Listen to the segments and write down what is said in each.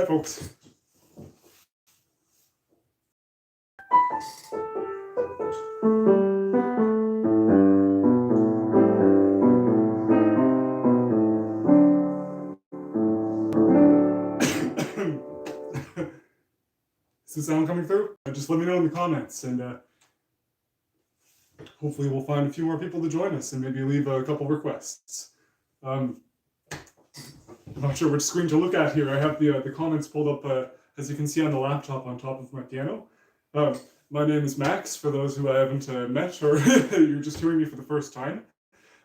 Hi, folks. Is the sound coming through? Just let me know in the comments, and hopefully we'll find a few more people to join us and maybe leave a couple requests. I'm not sure which screen to look at here. I have the comments pulled up, as you can see on the laptop on top of my piano. My name is Max, for those who I haven't met, or you're just hearing me for the first time.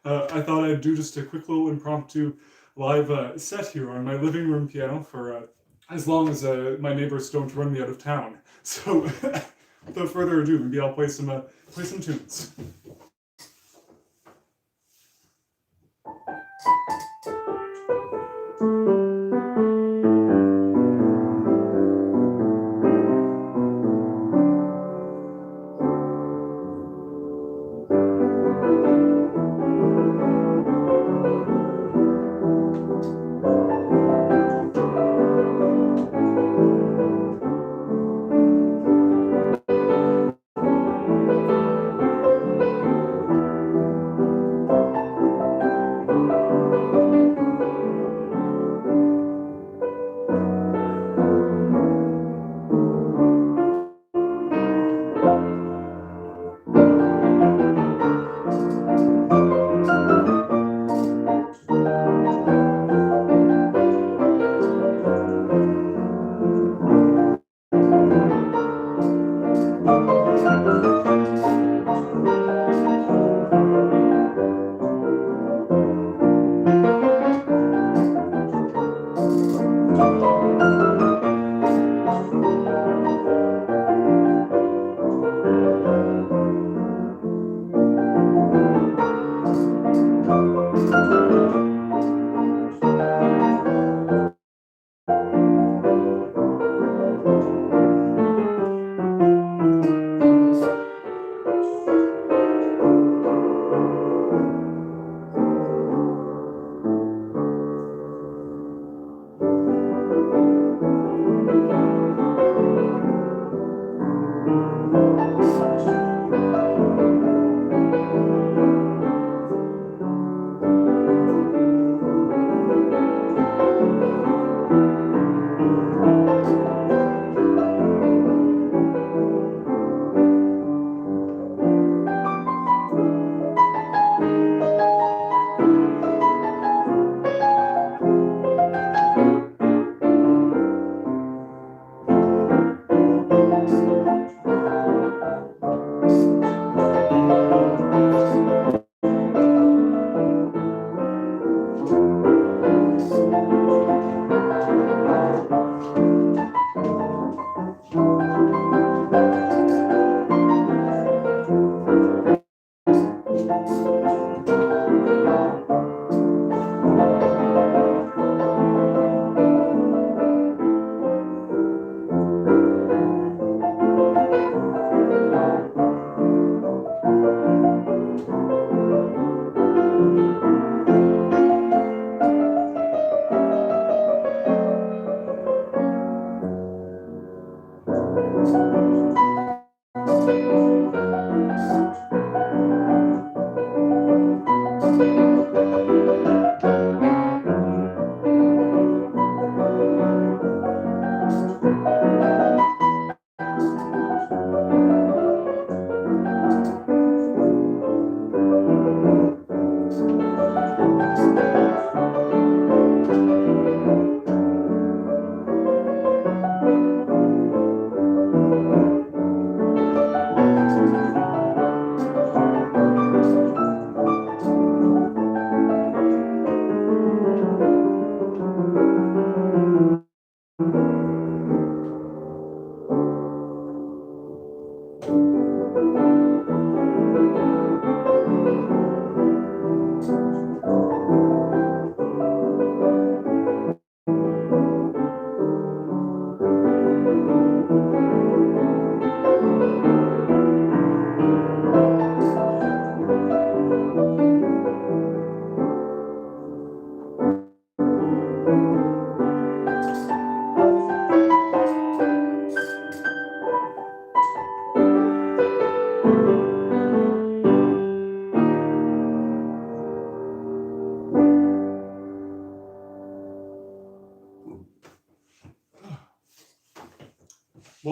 I thought I'd do just a quick little impromptu live set here on my living room piano for as long as my neighbors don't run me out of town. So without further ado, maybe I'll play some tunes.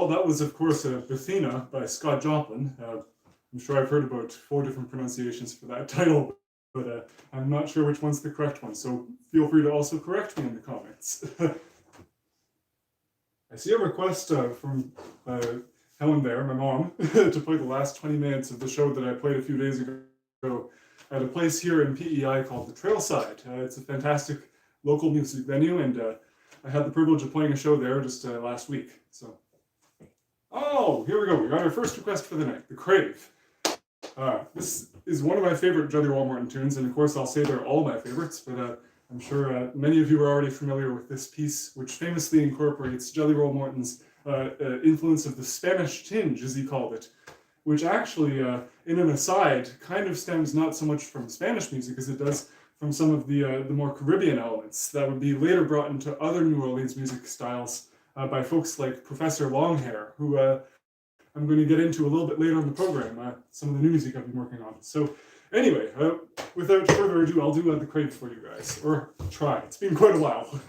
well, that was, of course, Bethina by Scott Joplin. I'm sure I've heard about 4 different pronunciations for that title, but I'm not sure which one's the correct one, so feel free to also correct me in the comments. I see a request from Helen there, my mom, to play the last 20 minutes of the show that I played a few days ago at a place here in PEI called the Trailside. It's a fantastic local music venue, and I had the privilege of playing a show there just last week. So, oh, here we go. We got our first request for the night, The Crave. This is one of my favorite Jelly Roll Morton tunes, and of course I'll say they're all my favorites, but I'm sure many of you are already familiar with this piece, which famously incorporates Jelly Roll Morton's influence of the Spanish tinge, as he called it, which actually, in an aside, kind of stems not so much from Spanish music as it does from some of the more Caribbean elements that would be later brought into other New Orleans music styles by folks like Professor Longhair, who I'm going to get into a little bit later in the program, some of the new music I've been working on. So anyway, without further ado, I'll do The Crave for you guys, or try. It's been quite a while.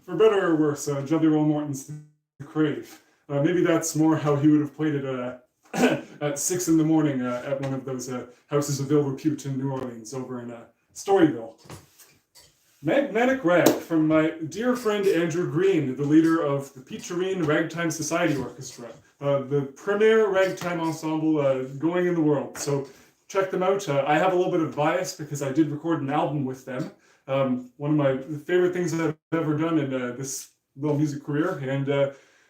For better or worse, Jelly Roll Morton's The Crave. Maybe that's more how he would have played it at 6 in the morning at one of those houses of ill repute in New Orleans over in Storyville. Magnetic Rag from my dear friend Andrew Green, the leader of the Peacherine Ragtime Society Orchestra, the premier ragtime ensemble going in the world. So check them out. I have a little bit of bias because I did record an album with them. One of my favorite things that I've ever done in this little music career, and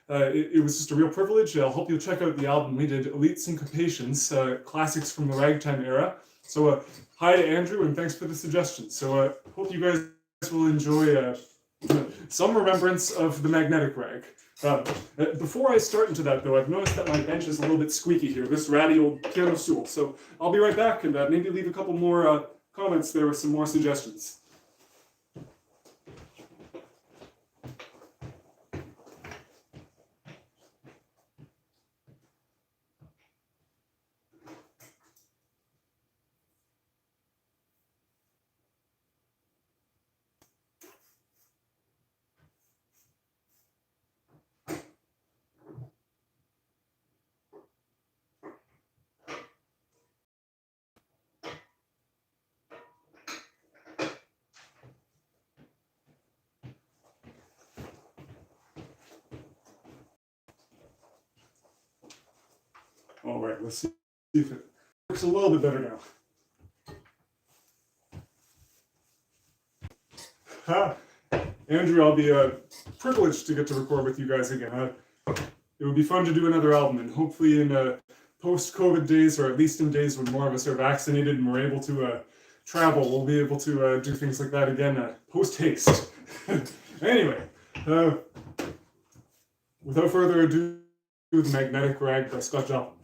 it was just a real privilege. I hope you'll check out the album we did, Elite Syncopations, classics from the ragtime era. So hi to Andrew, and thanks for the suggestion. So hope you guys will enjoy some remembrance of the Magnetic Rag. Before I start into that, though, I've noticed that my bench is a little bit squeaky here, this ratty old piano stool. So I'll be right back and maybe leave a couple more comments there with some more suggestions. All right, let's see if it works a little bit better now. Andrew, I'll be privileged to get to record with you guys again. It would be fun to do another album, and hopefully in post-COVID days, or at least in days when more of us are vaccinated and we're able to travel, we'll be able to do things like that again post-haste. Anyway, without further ado, The Magnetic Rag by Scott Joplin.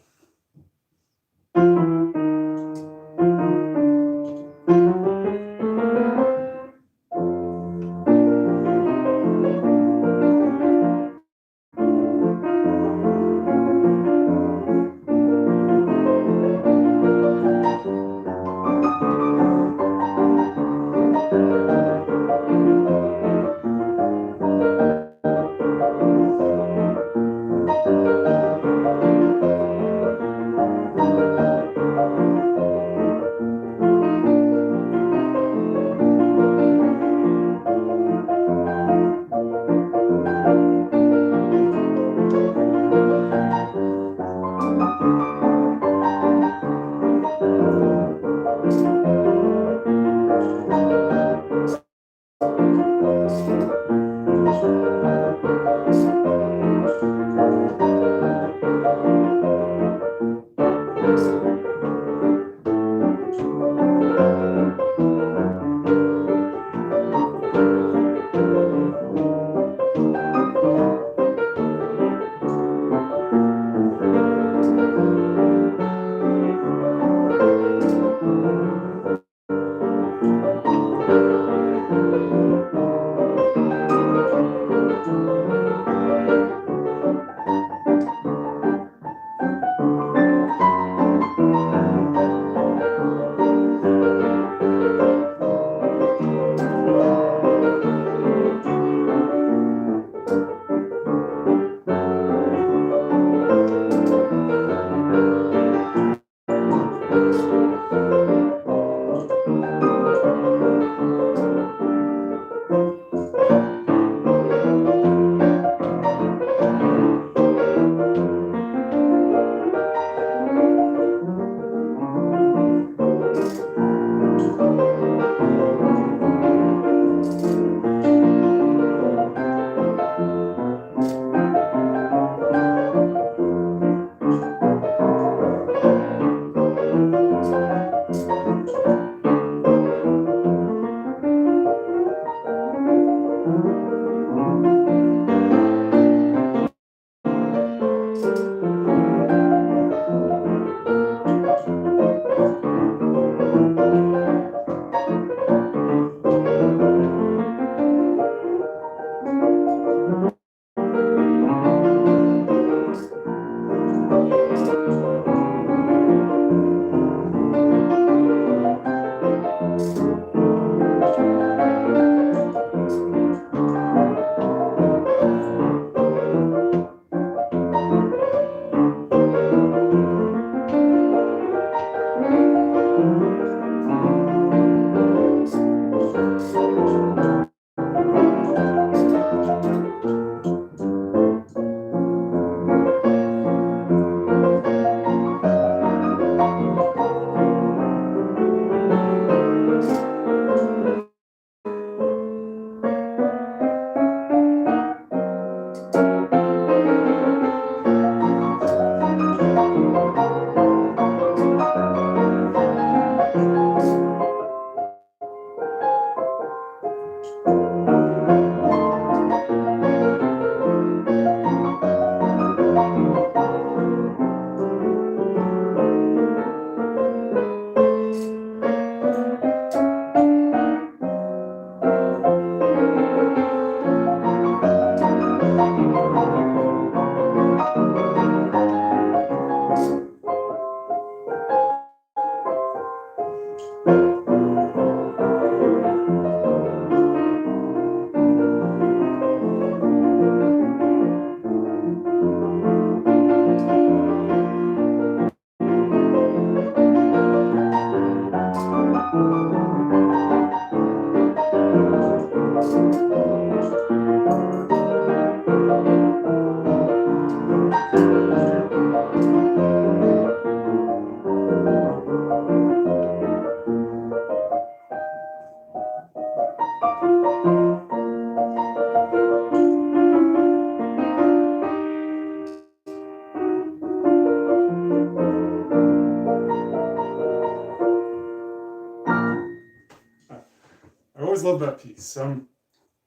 always loved that piece.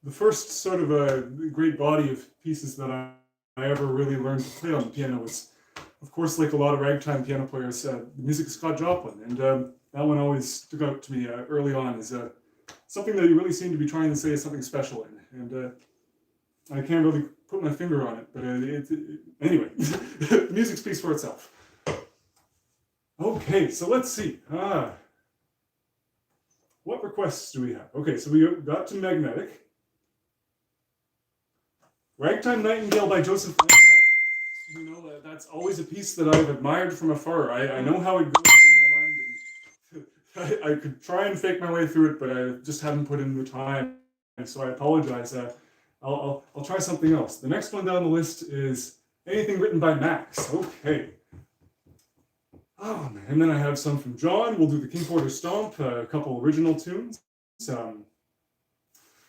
The first sort of a great body of pieces that I ever really learned to play on the piano was, of course, like a lot of ragtime piano players, the music of Scott Joplin. And that one always stuck out to me early on as something that he really seemed to be trying to say something special in. And I can't really put my finger on it, but anyway, the music speaks for itself. Okay, so let's see. What requests do we have? Okay, so we got to Magnetic. Ragtime Nightingale by Joseph Lamb. You know, that's always a piece that I've admired from afar. I know how it goes in my mind, and I could try and fake my way through it, but I just haven't put in the time, and so I apologize. I'll try something else. The next one down the list is anything written by Max. Okay. Oh man, and then I have some from John. We'll do the King Porter Stomp, a couple original tunes.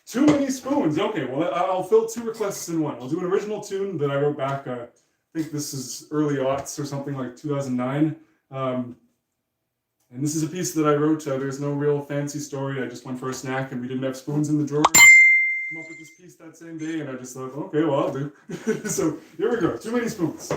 Too Many Spoons. Okay, well, I'll fill two requests in one. I'll do an original tune that I wrote back, I think this is early aughts or something like 2009. And this is a piece that I wrote. There's no real fancy story. I just went for a snack and we didn't have spoons in the drawer. I came up with this piece that same day and I just thought, okay, well, I'll do. So here we go. Too Many Spoons.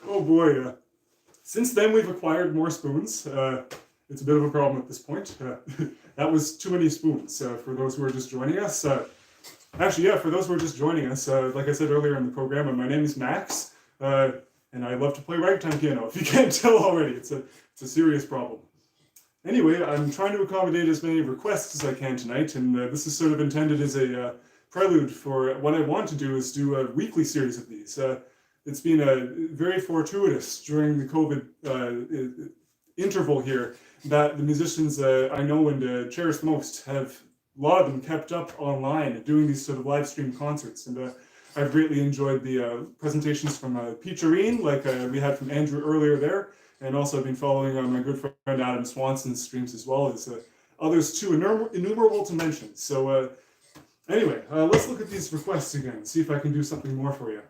Oh boy. Since then, we've acquired more spoons. It's a bit of a problem at this point. That was Too Many Spoons for those who are just joining us. Actually, yeah, for those who are just joining us, like I said earlier in the program, my name is Max. and I love to play ragtime piano. If you can't tell already, it's a serious problem. Anyway, I'm trying to accommodate as many requests as I can tonight, and this is sort of intended as a prelude for what I want to do is do a weekly series of these. It's been very fortuitous during the COVID interval here that the musicians I know and cherish the most have, a lot of them, kept up online doing these sort of live stream concerts. And I've greatly enjoyed the presentations from Pete Jareen, like we had from Andrew earlier there, and also I've been following my good friend Adam Swanson's streams as well as others too, innumerable to mention. So anyway, let's look at these requests again, see if I can do something more for you.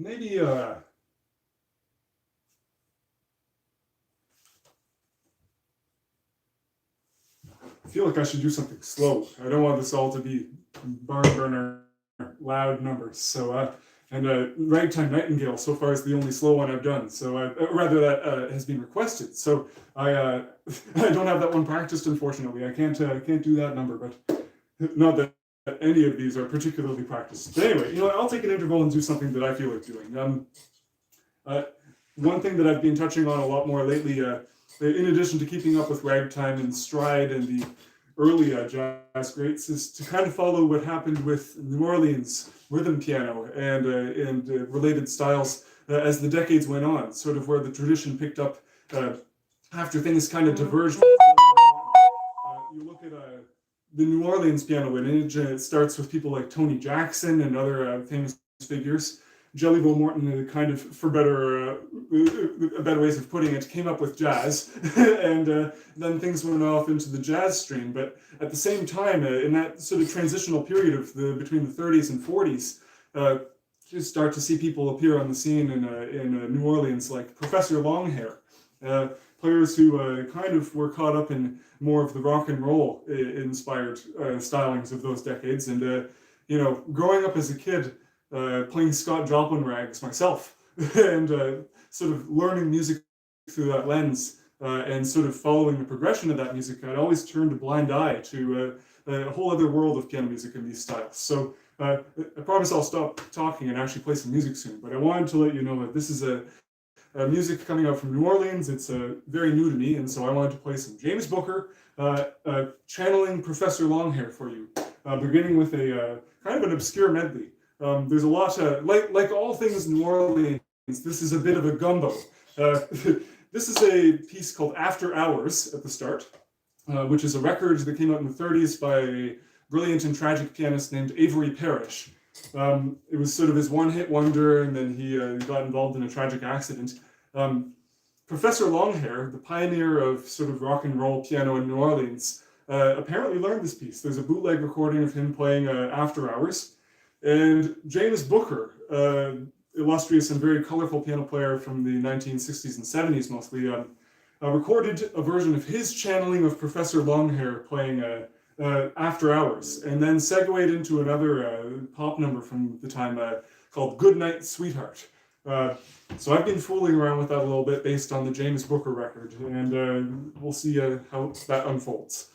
Maybe I feel like I should do something slow. I don't want this all to be barn burner loud numbers. So and Ragtime Nightingale so far is the only slow one I've done. So rather that has been requested. So I I don't have that one practiced, unfortunately. I can't do that number, but not that any of these are particularly practiced. But anyway, you know what, I'll take an interval and do something that I feel like doing. One thing that I've been touching on a lot more lately, in addition to keeping up with ragtime and stride and the early jazz greats, is to kind of follow what happened with New Orleans rhythm piano and related styles as the decades went on, sort of where the tradition picked up after things kind of diverged. You look at the New Orleans piano lineage, it starts with people like Tony Jackson and other famous figures. Jelly Roll Morton, kind of, for better ways of putting it, came up with jazz, and then things went off into the jazz stream. But at the same time, in that sort of transitional period of between the 30s and 40s, you start to see people appear on the scene in New Orleans, like Professor Longhair, players who kind of were caught up in more of the rock and roll inspired stylings of those decades. And you know, growing up as a kid, playing Scott Joplin rags myself, and sort of learning music through that lens, and sort of following the progression of that music, I'd always turned a blind eye to a whole other world of piano music in these styles. So I promise I'll stop talking and actually play some music soon, but I wanted to let you know that this is a music coming out from New Orleans. It's very new to me, and so I wanted to play some James Booker, channeling Professor Longhair for you, beginning with a kind of an obscure medley. There's a lot, like all things New Orleans, this is a bit of a gumbo. This is a piece called After Hours at the start, which is a record that came out in the 30s by a brilliant and tragic pianist named Avery Parrish. It was sort of his one-hit wonder, and then he got involved in a tragic accident. Professor Longhair, the pioneer of sort of rock and roll piano in New Orleans, apparently learned this piece. There's a bootleg recording of him playing After Hours. And James Booker, illustrious and very colorful piano player from the 1960s and 70s mostly, recorded a version of his channeling of Professor Longhair playing After Hours, and then segued into another pop number from the time called Good Night, Sweetheart. So I've been fooling around with that a little bit based on the James Booker record, and we'll see how that unfolds.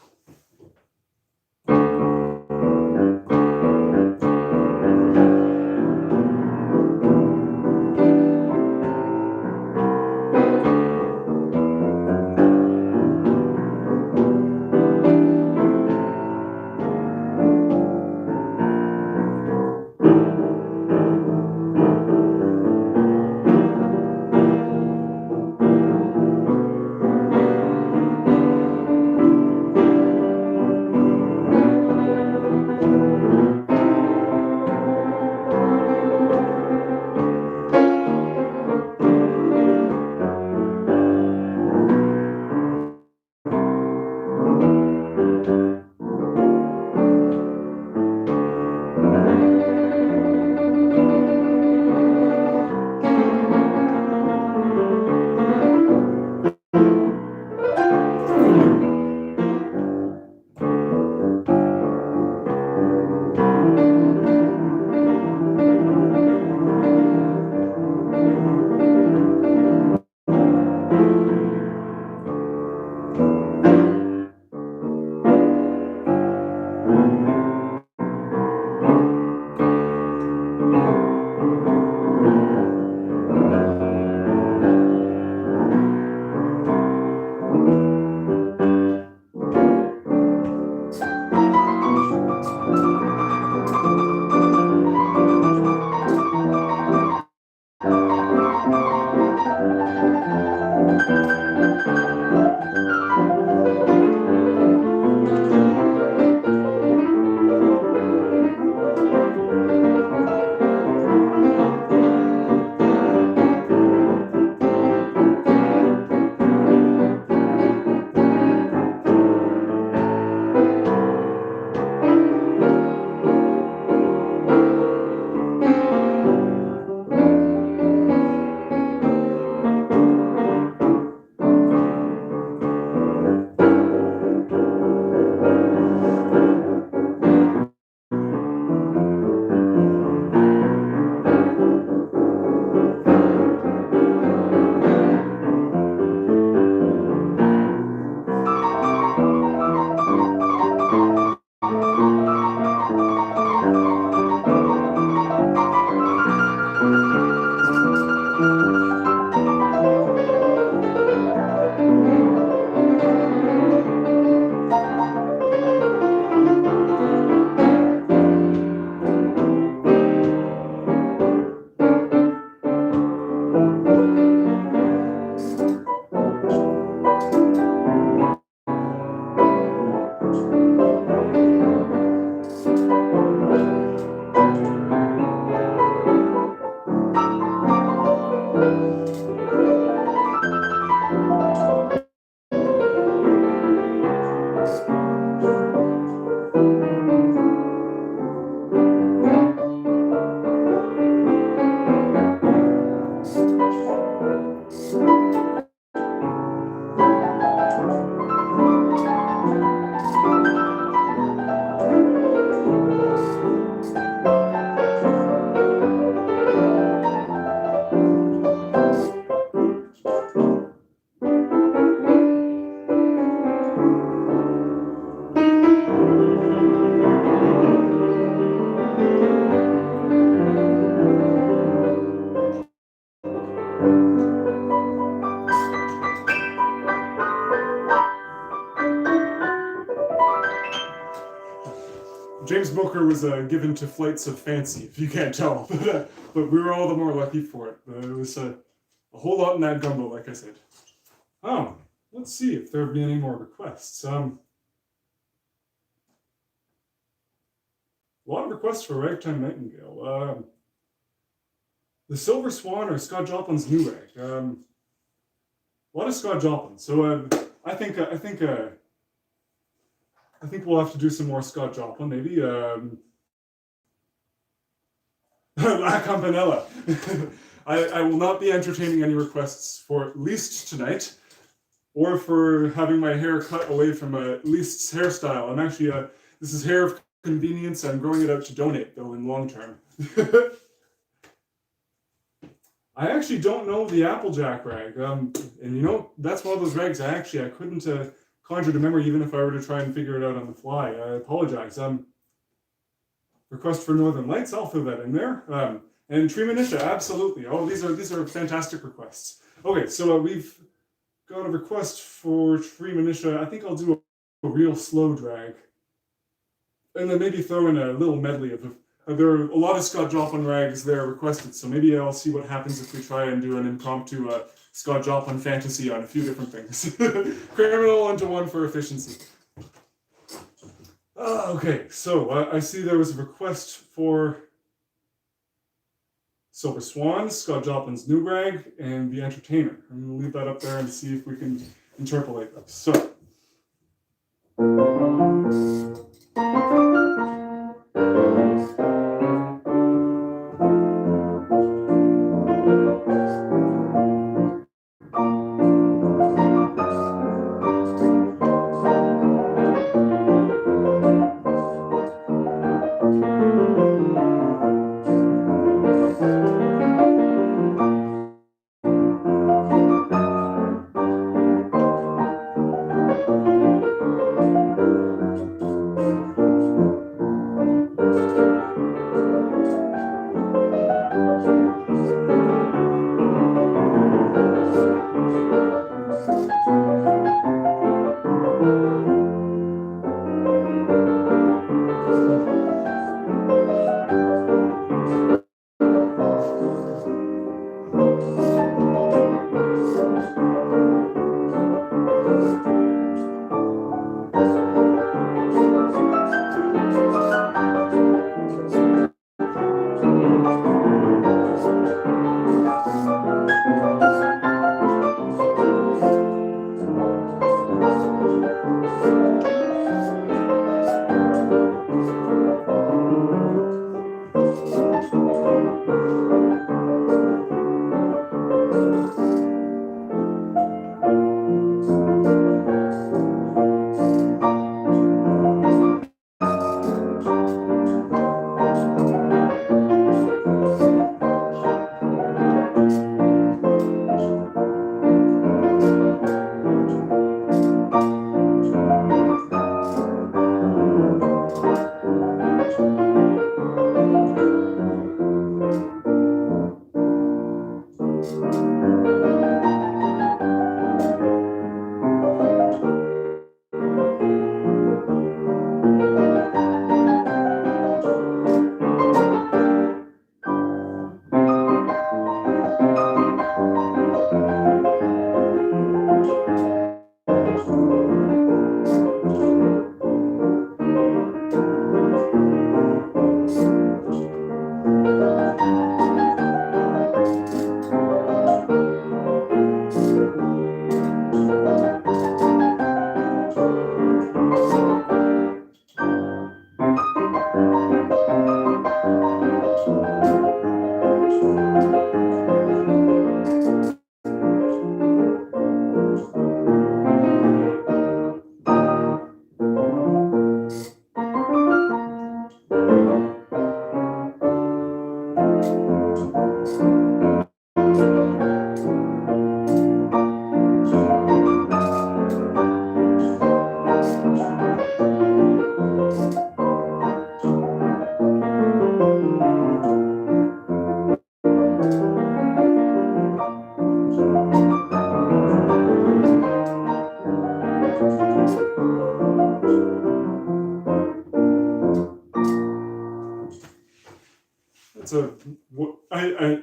James Booker was given to flights of fancy, if you can't tell, but we were all the more lucky for it. It was a whole lot in that gumbo, like I said. Let's see if there have been any more requests. A lot of requests for Ragtime Nightingale. The Silver Swan or Scott Joplin's New Rag. A lot of Scott Joplin. So I think we'll have to do some more Scott Joplin, maybe. La Campanella. I will not be entertaining any requests for at least tonight, or for having my hair cut away from Least's hairstyle. I'm actually, this is hair of convenience. I'm growing it out to donate, though, in long term. I actually don't know the Applejack rag. And you know, that's one of those rags I couldn't conjure to memory, even if I were to try and figure it out on the fly. I apologize. Request for Northern Lights, I'll throw that in there. And Treemanisha, absolutely. Oh, these are fantastic requests. Okay, so we've got a request for Treemanisha. I think I'll do a real slow drag, and then maybe throw in a little medley of. There are a lot of Scott Joplin rags there requested, so maybe I'll see what happens if we try and do an impromptu Scott Joplin fantasy on a few different things. Cram it all into one for efficiency. Okay, so I see there was a request for Silver Swan, Scott Joplin's New Rag, and The Entertainer. I'm going to leave that up there and see if we can interpolate those. So.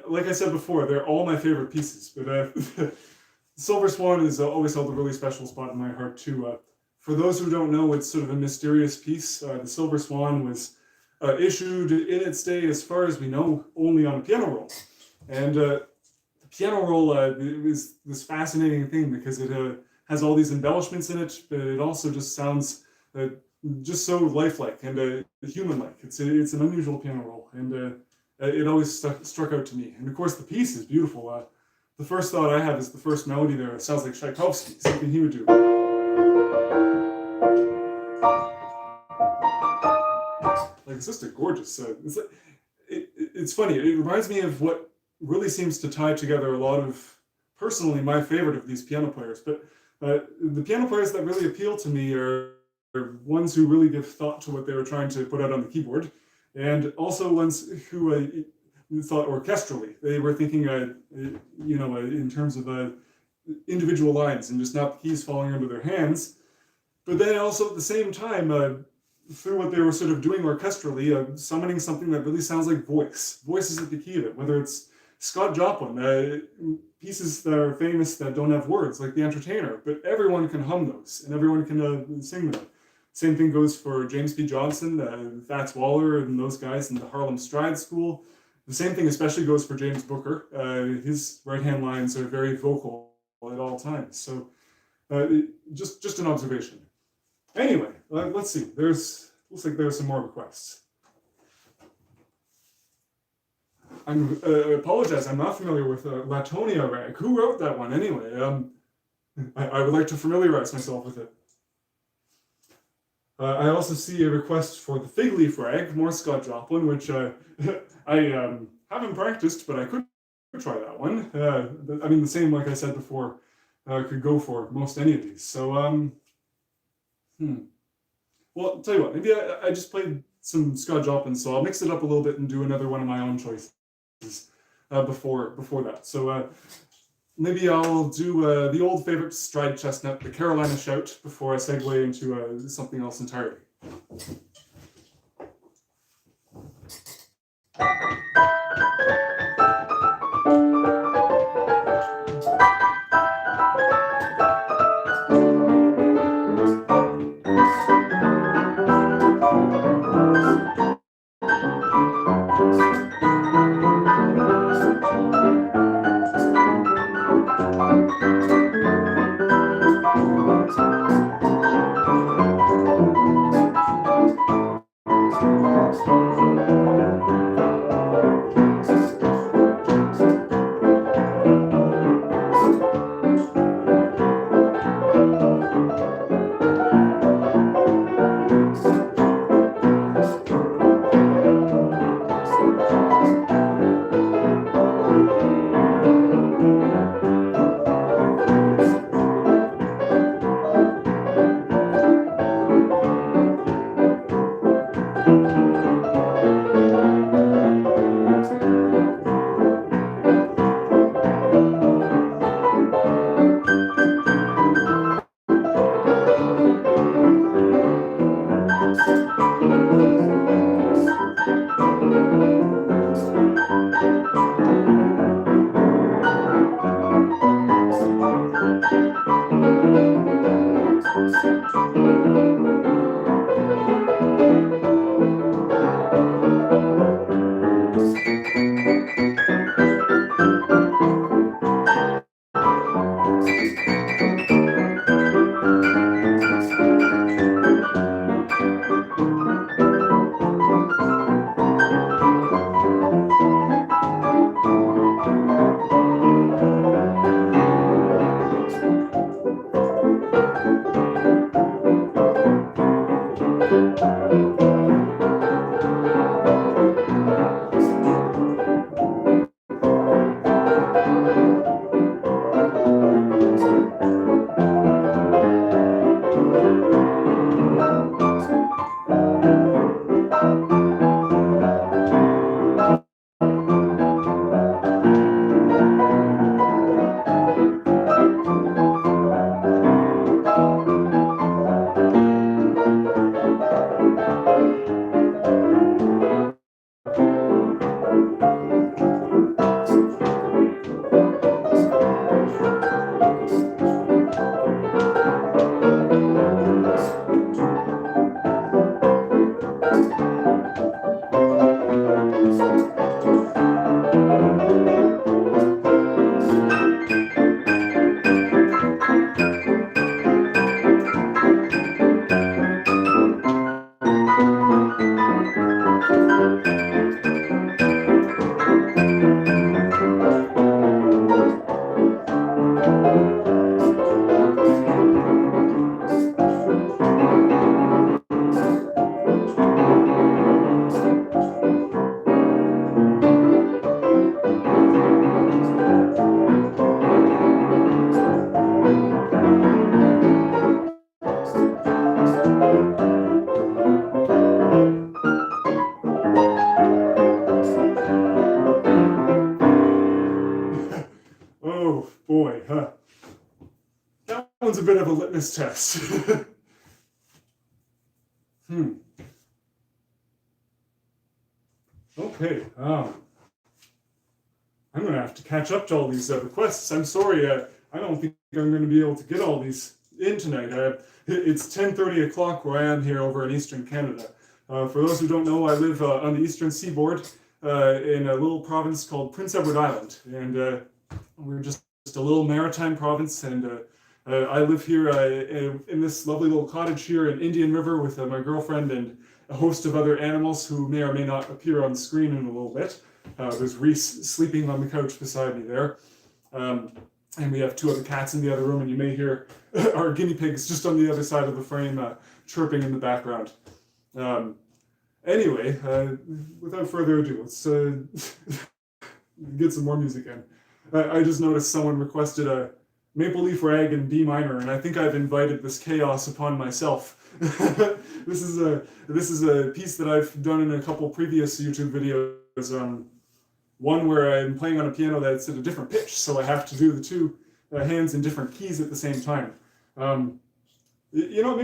like I said before, they're all my favorite pieces. But Silver Swan has always held a really special spot in my heart too. For those who don't know, it's sort of a mysterious piece. The Silver Swan was issued in its day, as far as we know, only on a piano roll. And the piano roll is this fascinating thing because it has all these embellishments in it, but it also just sounds just so lifelike and human-like. It's an unusual piano roll, and it always struck out to me. And of course, the piece is beautiful. The first thought I have is the first melody there. It sounds like Tchaikovsky, something he would do. Like, it's just a gorgeous. It's funny. It reminds me of what really seems to tie together a lot of, personally, my favorite of these piano players. But the piano players that really appeal to me are ones who really give thought to what they were trying to put out on the keyboard, and also ones who thought orchestrally. They were thinking, in terms of individual lines and just not the keys falling under their hands. But then also at the same time, through what they were sort of doing orchestrally, summoning something that really sounds like voice. Voice is at the key of it, whether it's Scott Joplin, pieces that are famous that don't have words, like The Entertainer, but everyone can hum those, and everyone can sing them. Same thing goes for James P. Johnson, Fats Waller, and those guys in the Harlem Stride School. The same thing especially goes for James Booker. His right-hand lines are very vocal at all times. So just an observation. Anyway, let's see. Looks like there's some more requests. I apologize, I'm not familiar with Latonia Rag. Who wrote that one anyway? I would like to familiarize myself with it. I also see a request for the Fig Leaf Rag, more Scott Joplin, which I haven't practiced, but I could try that one. I mean, the same, like I said before, could go for most any of these. So, well, I'll tell you what, maybe I just played some Scott Joplin, so I'll mix it up a little bit and do another one of my own choices before that. So maybe I'll do the old favorite stride chestnut, the Carolina Shout, before I segue into something else entirely. Oh boy, huh? That one's a bit of a litmus test. Hmm. Okay. I'm gonna have to catch up to all these requests. I'm sorry. I don't think I'm gonna be able to get all these in tonight. It's 10:30 o'clock where I am here over in Eastern Canada. For those who don't know, I live on the eastern seaboard in a little province called Prince Edward Island, and we're just a little maritime province. And I live here in this lovely little cottage here in Indian River with my girlfriend and a host of other animals who may or may not appear on screen in a little bit. There's Reese sleeping on the couch beside me there. And we have two other cats in the other room, and you may hear our guinea pigs just on the other side of the frame chirping in the background. Anyway, without further ado, let's get some more music in. I just noticed someone requested a Maple Leaf Rag in B minor, and I think I've invited this chaos upon myself. This is a piece that I've done in a couple previous YouTube videos. One where I'm playing on a piano that's at a different pitch, so I have to do the two hands in different keys at the same time. Maybe I'll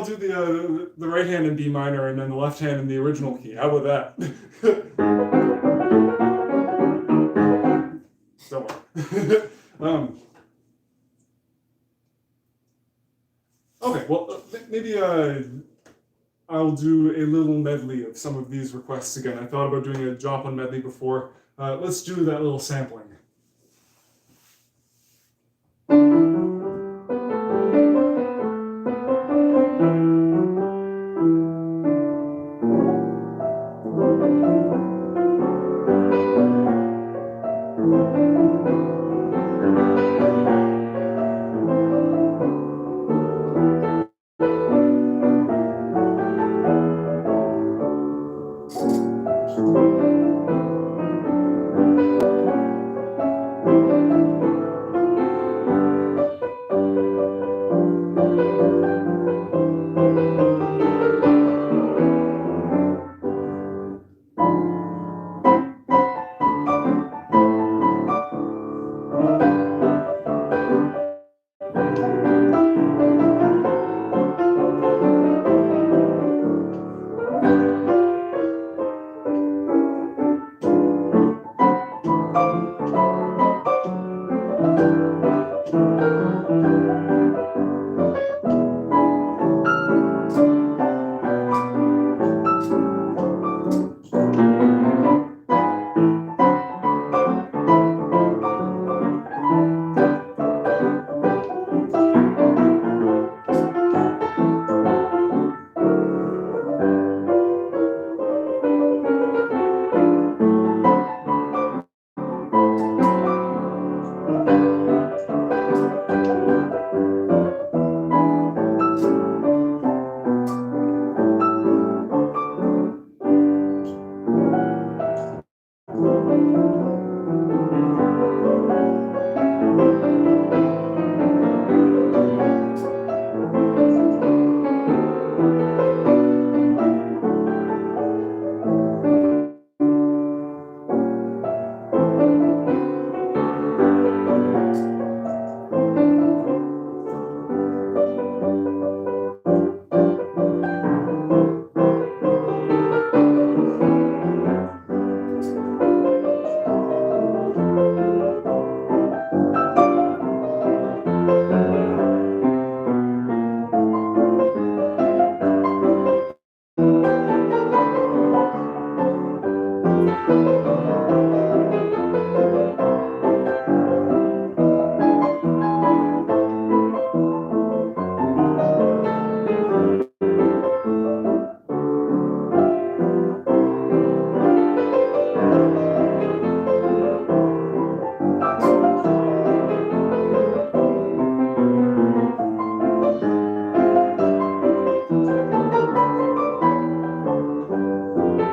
do the right hand in B minor and then the left hand in the original key. How about that? Don't worry. Okay, well, maybe I'll do a little medley of some of these requests again. I thought about doing a Joplin medley before. Let's do that little sampling.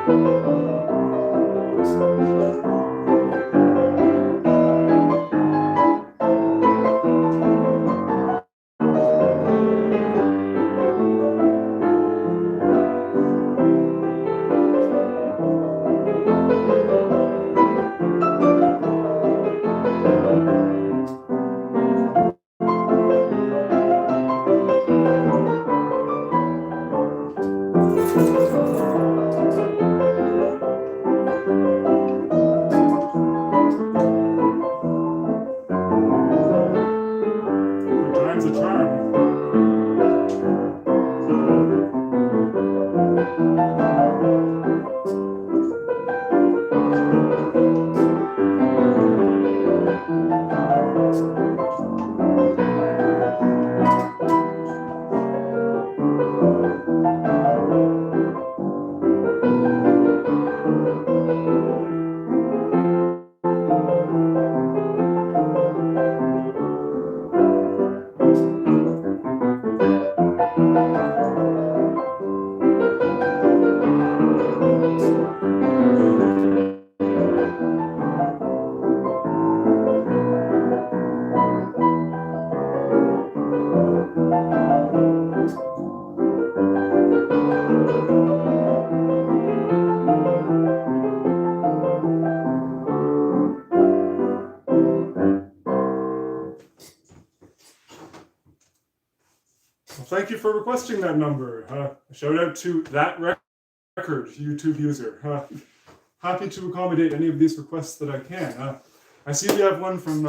Time's a charm. Well, thank you for requesting that number. A shout out to that record YouTube user. Happy to accommodate any of these requests that I can. I see we have one from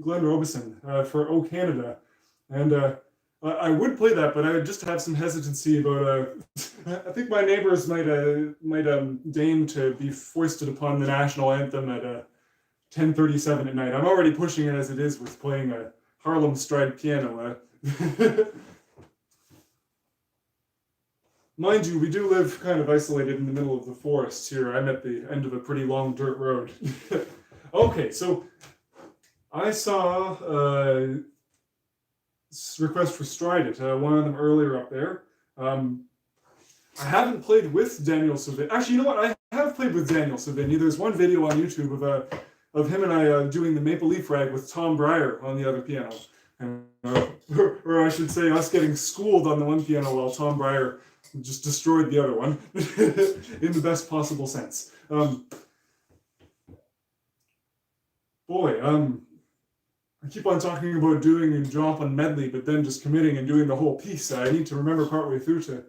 Glenn Robeson for O Canada, and I would play that, but I would just have some hesitancy about. I think my neighbors might deign to be foisted upon the national anthem at 10:37 at night. I'm already pushing it as it is with playing a Harlem Stride piano. Mind you, we do live kind of isolated in the middle of the forest here. I'm at the end of a pretty long dirt road. Okay, so I saw a request for Stride It, one of them earlier up there. I haven't played with Daniel Savigny. Actually, you know what? I have played with Daniel Savigny. There's one video on YouTube of him and I doing the Maple Leaf Rag with Tom Breyer on the other piano. And, or I should say, us getting schooled on the one piano while Tom Breyer just destroyed the other one in the best possible sense. I keep on talking about doing a drop on medley, but then just committing and doing the whole piece. I need to remember partway through to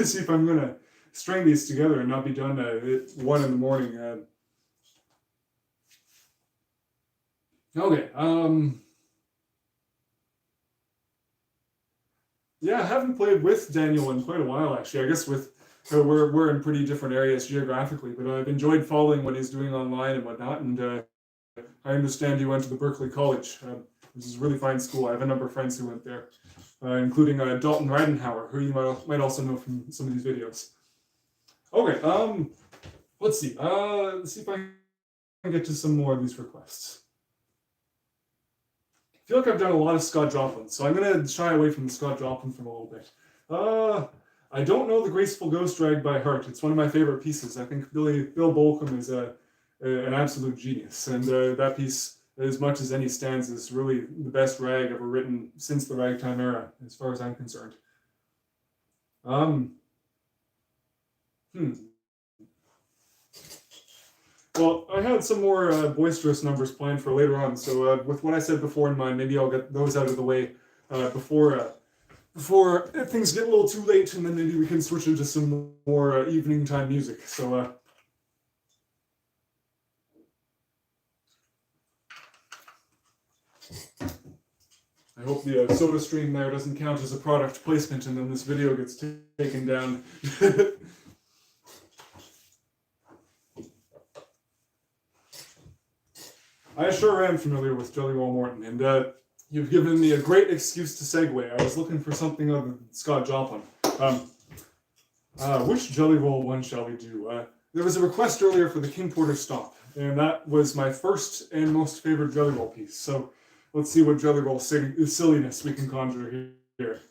see if I'm going to string these together and not be done at 1 in the morning. Okay. Yeah, I haven't played with Daniel in quite a while, actually. I guess with we're in pretty different areas geographically, but I've enjoyed following what he's doing online and whatnot. And I understand you went to the Berkeley College. This is a really fine school. I have a number of friends who went there, including Dalton Ridenhour, who you might also know from some of these videos. Okay, let's see. Let's see if I can get to some more of these requests. I feel like I've done a lot of Scott Joplin, so I'm going to shy away from the Scott Joplin for a little bit. I don't know the Graceful Ghost Drag by heart. It's one of my favorite pieces. I think Bill Bolcom is an absolute genius, and that piece, as much as any stands, is really the best rag ever written since the ragtime era, as far as I'm concerned. Well, I had some more boisterous numbers planned for later on, so with what I said before in mind, maybe I'll get those out of the way before things get a little too late, and then maybe we can switch into some more evening time music. So I hope the soda stream there doesn't count as a product placement, and then this video gets taken down. I sure am familiar with Jelly Roll Morton, and you've given me a great excuse to segue. I was looking for something other than Scott Joplin. Which Jelly Roll one shall we do? There was a request earlier for the King Porter Stomp, and that was my first and most favorite Jelly Roll piece. So let's see what Jelly Roll silliness we can conjure here.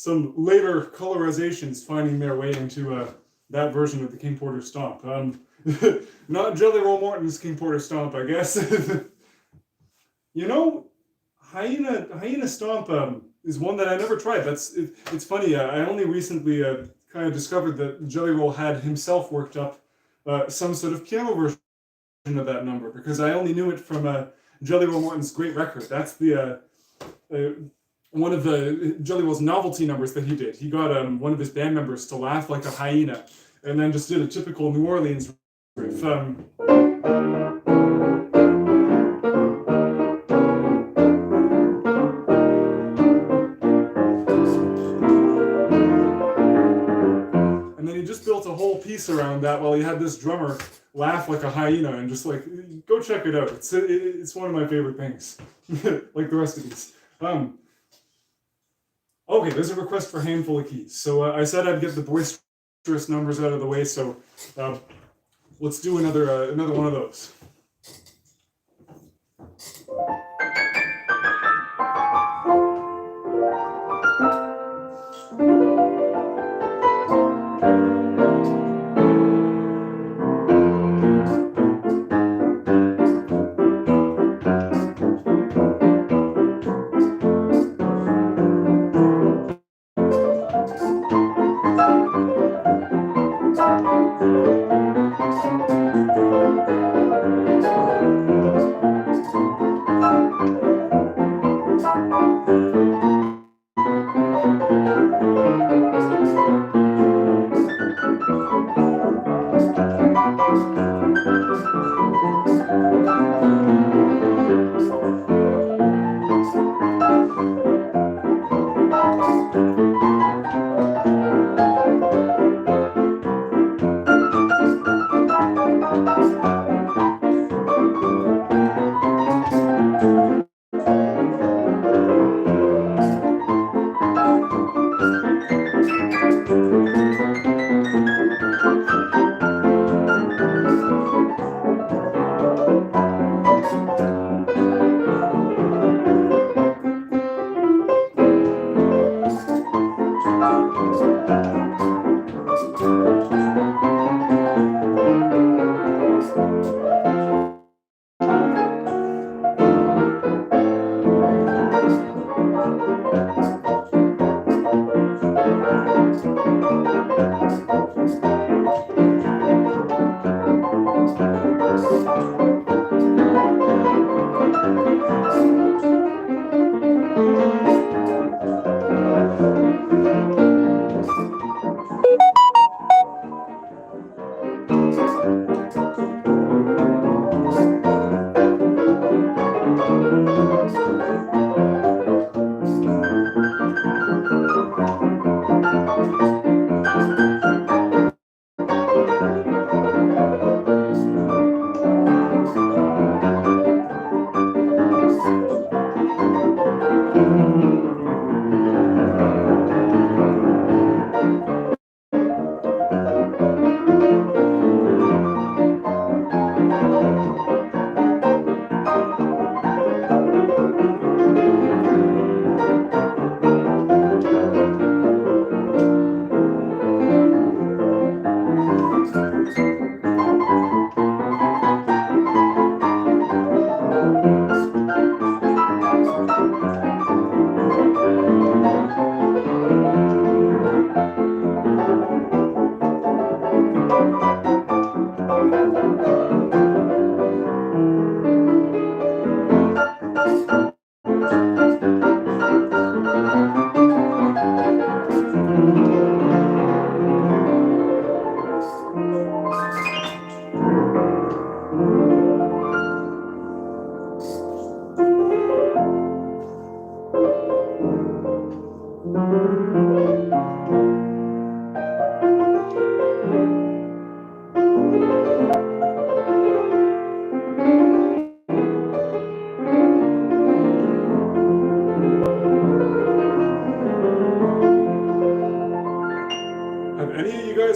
some later colorizations finding their way into that version of the King Porter Stomp. Not Jelly Roll Morton's King Porter Stomp, I guess. You know, Hyena Stomp is one that I never tried. It's funny. I only recently kind of discovered that Jelly Roll had himself worked up some sort of piano version of that number, because I only knew it from Jelly Roll Morton's Great Record. That's the one of the Jelly Roll's novelty numbers that he did. He got one of his band members to laugh like a hyena, and then just did a typical New Orleans riff. And then he just built a whole piece around that while he had this drummer laugh like a hyena, and just like, go check it out. It's one of my favorite things, like the rest of these. Okay, there's a request for Handful of Keys. So I said I'd get the boisterous numbers out of the way, so let's do another one of those.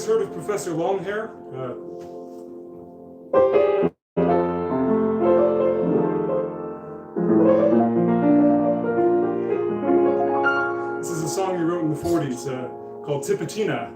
Heard of Professor Longhair? This is a song he wrote in the the 40s called Tipitina.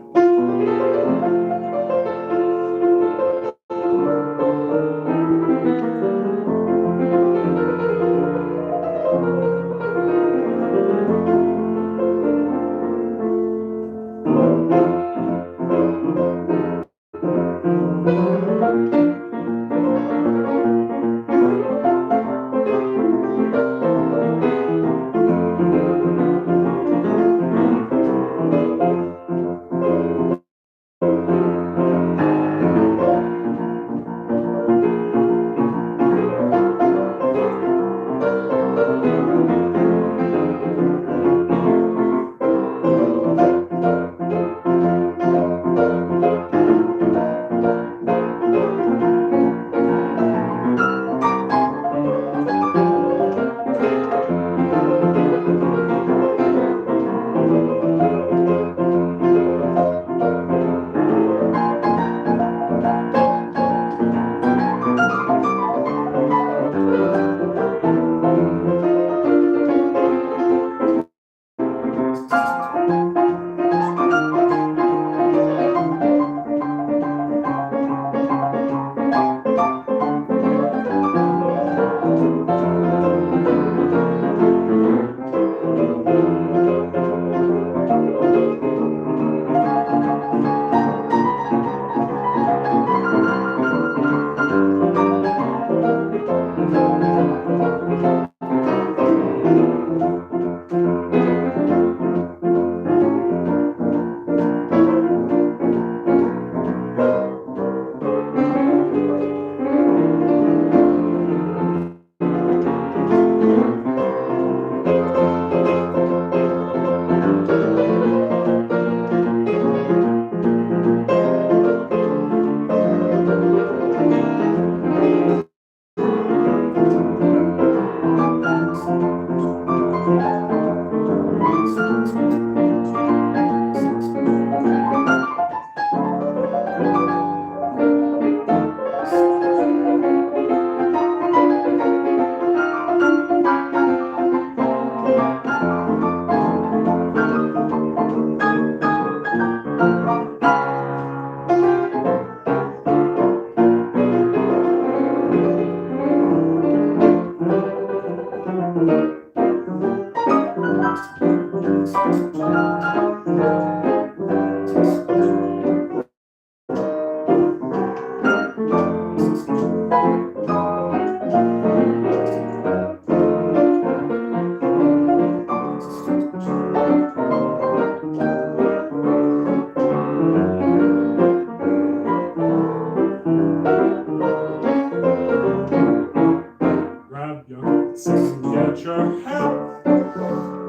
Grab your coats and get your hat.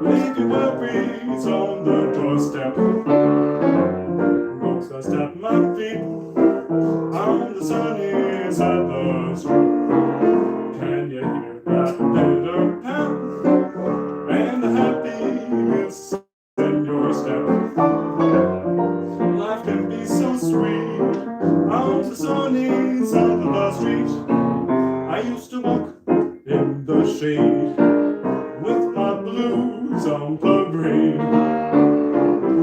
Leave your worries on the doorstep. Walk the step my feet on the sunny side of the street. Can you hear that pitter pat and the happiness in your step? Life can be so sweet on the sunny side of the street. I used to walk in the shade with my blues on parade.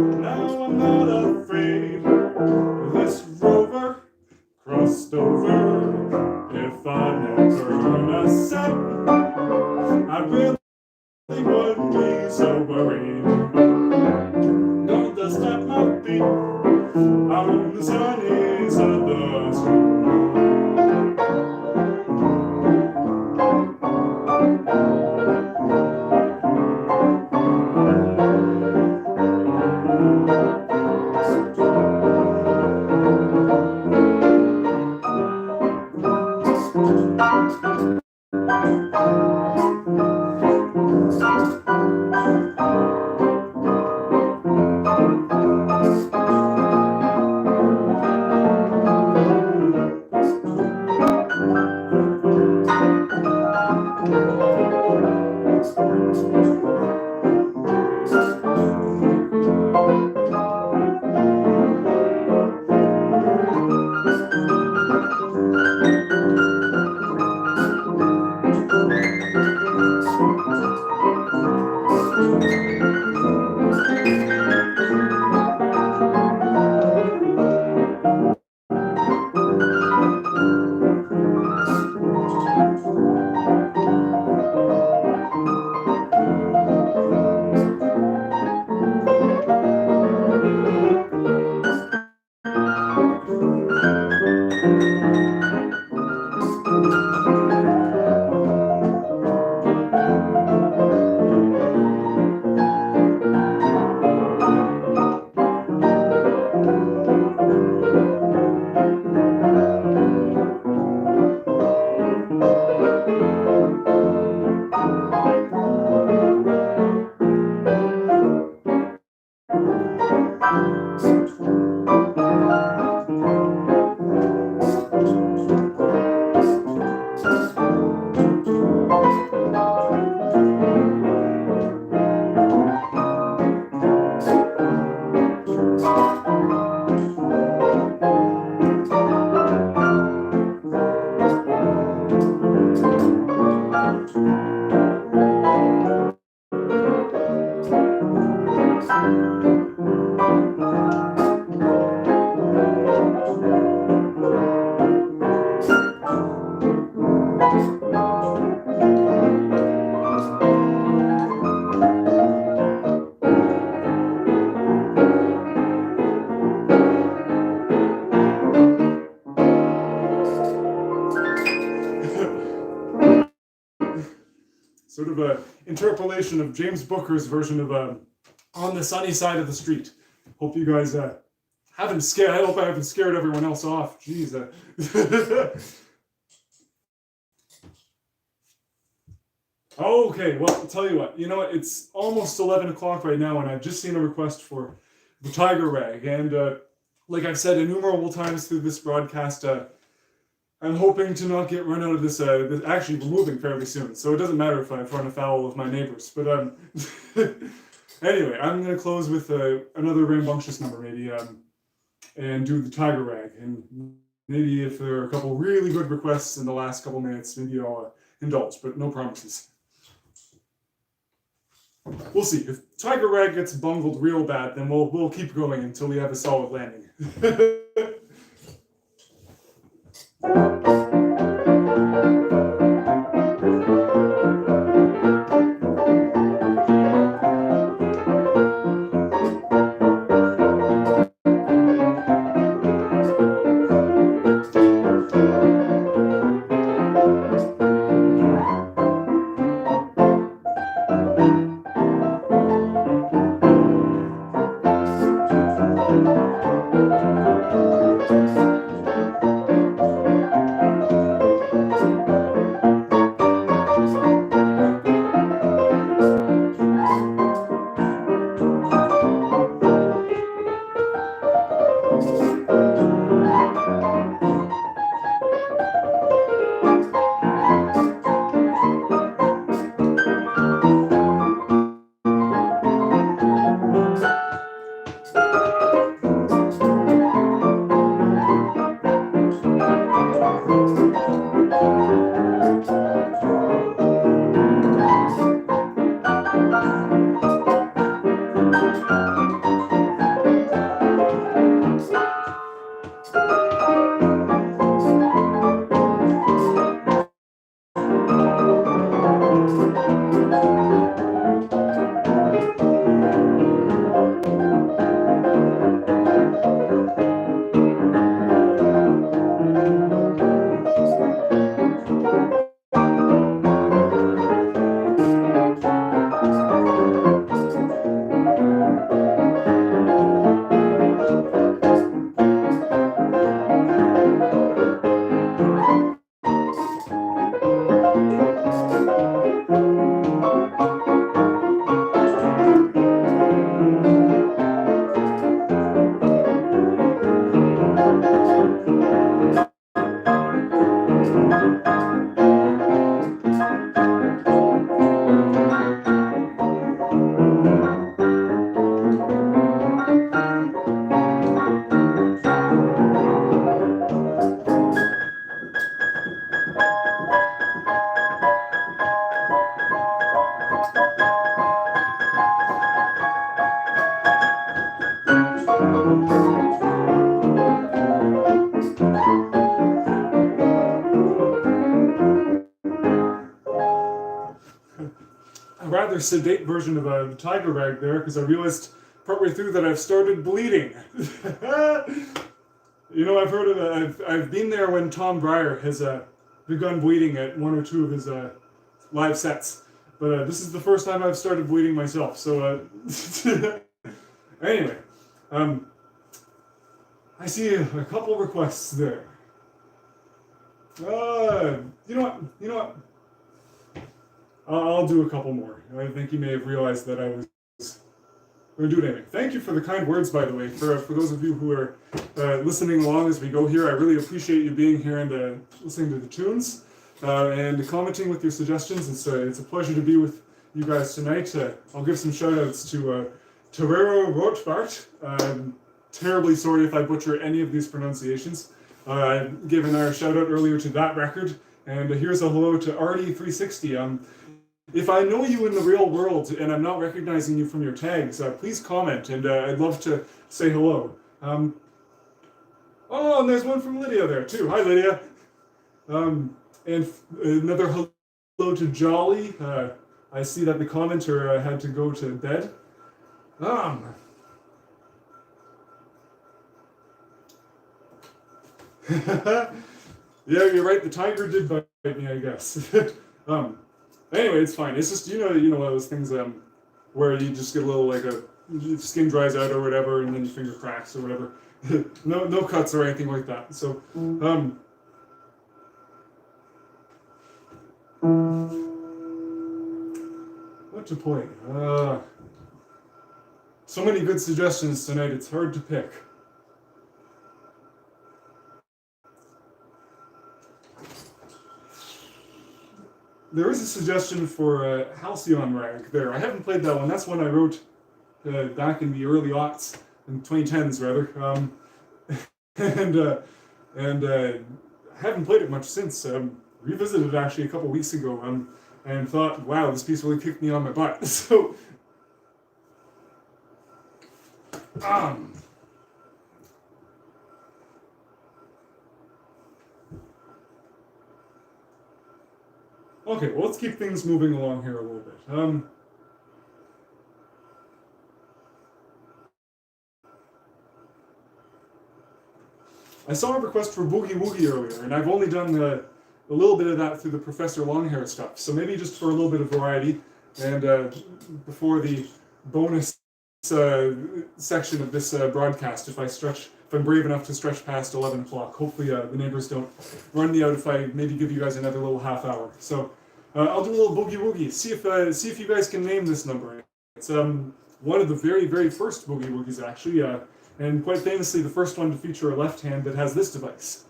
Now I'm not afraid. This rover crossed over. If I never learn a set, I really wouldn't be so worried. Don't dust at my feet on the sunny side of the street. sort of a interpolation of James Booker's version of On the Sunny Side of the Street. Hope you guys haven't scared. I hope I haven't scared everyone else off. Jeez. Okay, well, I'll tell you what. You know what? It's almost 11 o'clock right now, and I've just seen a request for the tiger rag. And like I've said innumerable times through this broadcast, I'm hoping to not get run out of this. Actually, we're moving fairly soon, so it doesn't matter if I've run afoul of my neighbors. But anyway, I'm going to close with another rambunctious number, maybe, and do the tiger rag. And maybe if there are a couple really good requests in the last couple minutes, maybe I'll indulge, but no promises. We'll see. If tiger rag gets bungled real bad, then we'll keep going until we have a solid landing. Rather sedate version of the tiger rag there, because I realized partway through that I've started bleeding. You know, I've heard of I've been there when Tom Breyer has begun bleeding at one or two of his live sets, but this is the first time I've started bleeding myself. So anyway, I see a couple requests there. You know what? I'll do a couple more. I think you may have realized that I was going to do it anyway. Thank you for the kind words, by the way. For those of you who are listening along as we go here, I really appreciate you being here and listening to the tunes and commenting with your suggestions. It's a pleasure to be with you guys tonight. I'll give some shout outs to Terrero Rothbart. I'm terribly sorry if I butcher any of these pronunciations. I've given our shout out earlier to that record. And here's a hello to Artie360. If I know you in the real world and I'm not recognizing you from your tags, please comment, and I'd love to say hello. Oh, and there's one from Lydia there too. Hi, Lydia. And another hello to Jolly. I see that the commenter had to go to bed. Yeah, you're right. The tiger did bite me, I guess. Anyway, it's fine. It's just one of those things where you just get a little like your skin dries out or whatever, and then your finger cracks or whatever. No cuts or anything like that. So what to play? So many good suggestions tonight. It's hard to pick. There is a suggestion for Halcyon Rag there. I haven't played that one. That's one I wrote back in the early aughts, in 2010s rather, and I haven't played it much since. Revisited it actually a couple weeks ago, and thought, wow, this piece really kicked me on my butt. So, okay, well, let's keep things moving along here a little bit. I saw a request for Boogie Woogie earlier, and I've only done a little bit of that through the Professor Longhair stuff. So maybe just for a little bit of variety, and before the bonus section of this broadcast, if I'm brave enough to stretch past 11 o'clock. Hopefully the neighbors don't run me out if I maybe give you guys another little half hour. So I'll do a little Boogie Woogie. See if you guys can name this number. It's one of the very, very first Boogie Woogies, actually. And quite famously, the first one to feature a left hand that has this device.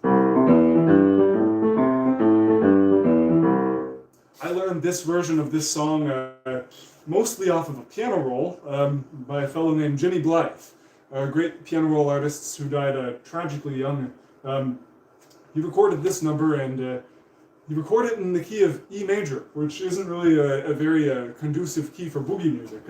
I learned this version of this song mostly off of a piano roll by a fellow named Jimmy Blythe, a great piano roll artist who died tragically young. He recorded this number, and he recorded it in the key of E major, which isn't really a very conducive key for boogie music.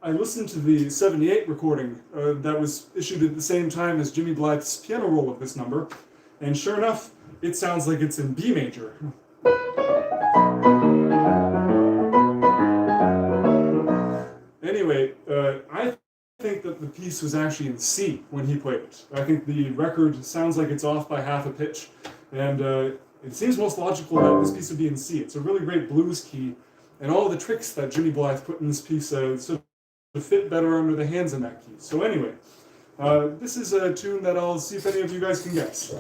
I listened to the 78 recording that was issued at the same time as Jimmy Blythe's piano roll of this number, and sure enough, it sounds like it's in B major. Anyway, I think that the piece was actually in C when he played it. I think the record sounds like it's off by half a pitch, and it seems most logical that this piece would be in C. It's a really great blues key, and all the tricks that Jimmy Blythe put in this piece sort of fit better under the hands in that key. So anyway, this is a tune that I'll see if any of you guys can guess.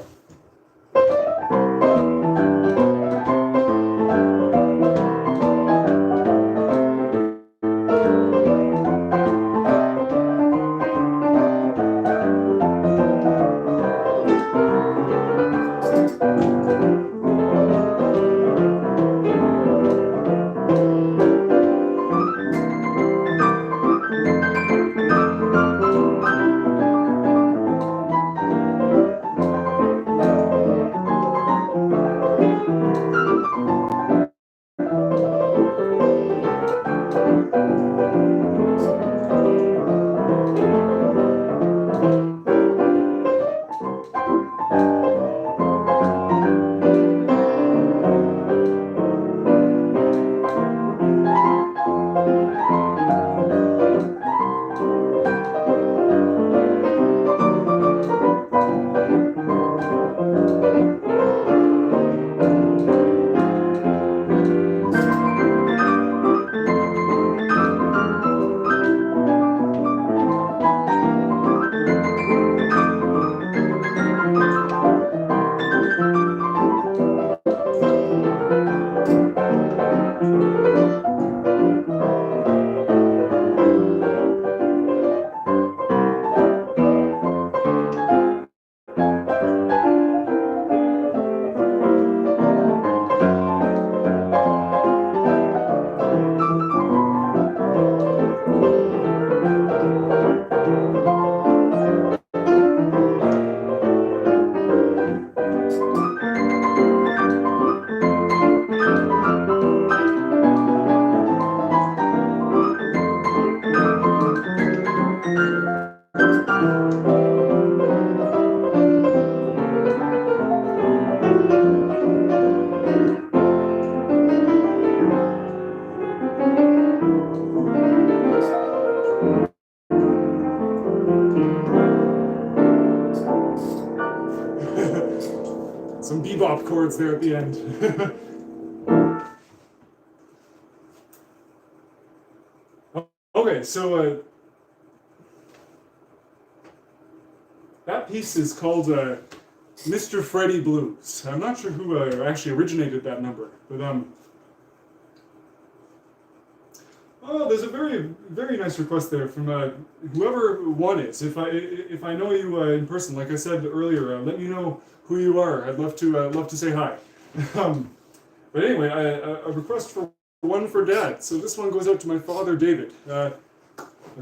chords there at the end. Okay, so that piece is called Mr. Freddie Blues. I'm not sure who actually originated that number, but oh, there's a very, very nice request there from whoever one is. If I know you in person, like I said earlier, let me know who you are. I'd love to say hi. But anyway, a request for one for Dad. So this one goes out to my father, David. A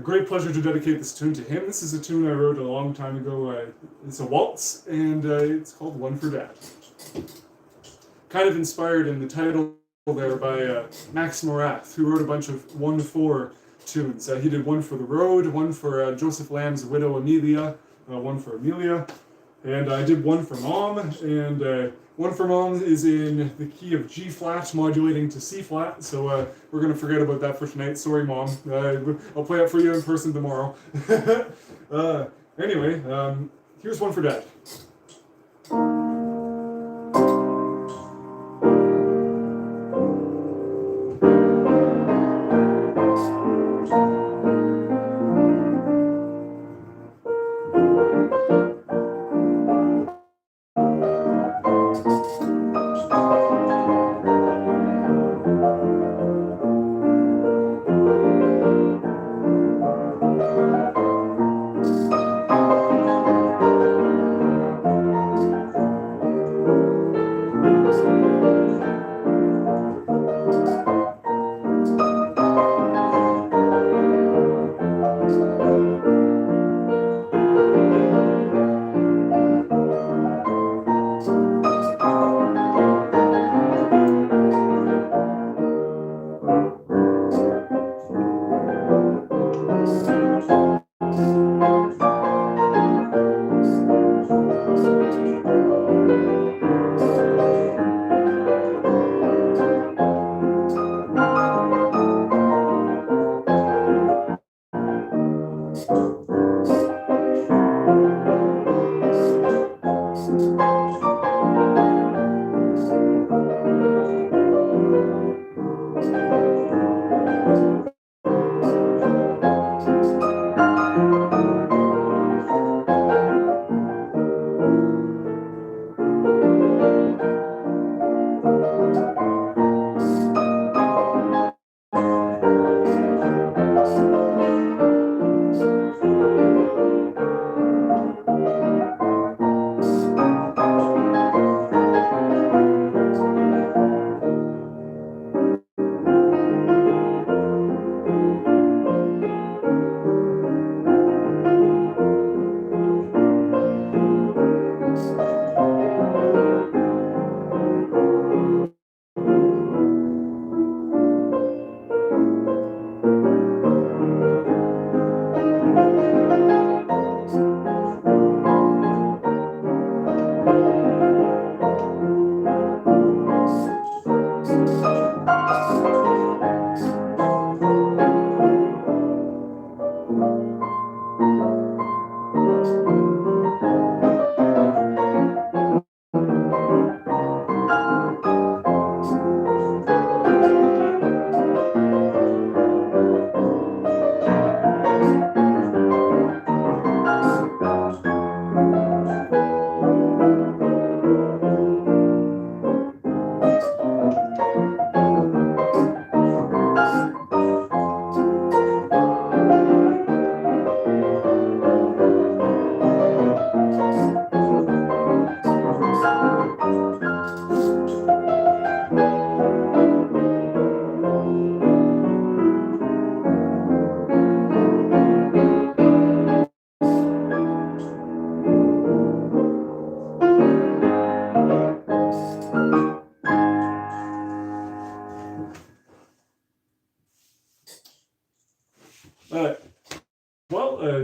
great pleasure to dedicate this tune to him. This is a tune I wrote a long time ago. It's a waltz, and it's called One for Dad. Kind of inspired in the title there by Max Morath, who wrote a bunch of 1/4 tunes. He did one for The Road, one for Joseph Lamb's widow Amelia, one for Amelia, and I did one for Mom, and one for Mom is in the key of G flat modulating to C flat, so we're going to forget about that for tonight. Sorry, Mom. I'll play it for you in person tomorrow. Anyway, here's one for Dad.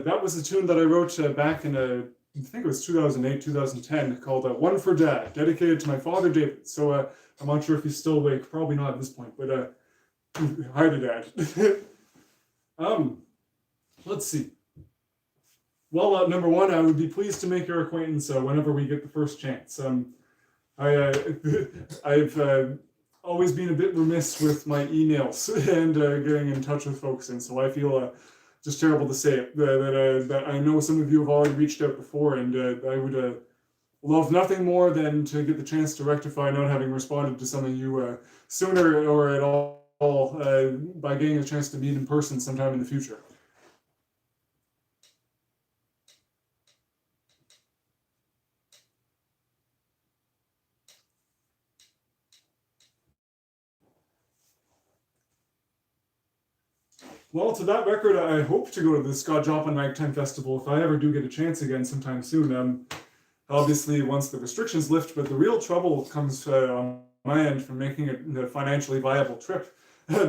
That was a tune that I wrote back in, I think it was 2008, 2010, called One for Dad, dedicated to my father, David. So I'm not sure if he's still awake, probably not at this point, but hi to Dad. Let's see. Well, number one, I would be pleased to make your acquaintance whenever we get the first chance. I've always been a bit remiss with my emails and getting in touch with folks, and so I feel just terrible to say it that I know some of you have already reached out before, and I would love nothing more than to get the chance to rectify not having responded to some of you sooner or at all by getting a chance to meet in person sometime in the future. Well, to that record, I hope to go to the Scott Joplin Ragtime Festival if I ever do get a chance again sometime soon. Obviously, once the restrictions lift, but the real trouble comes on my end from making it a financially viable trip,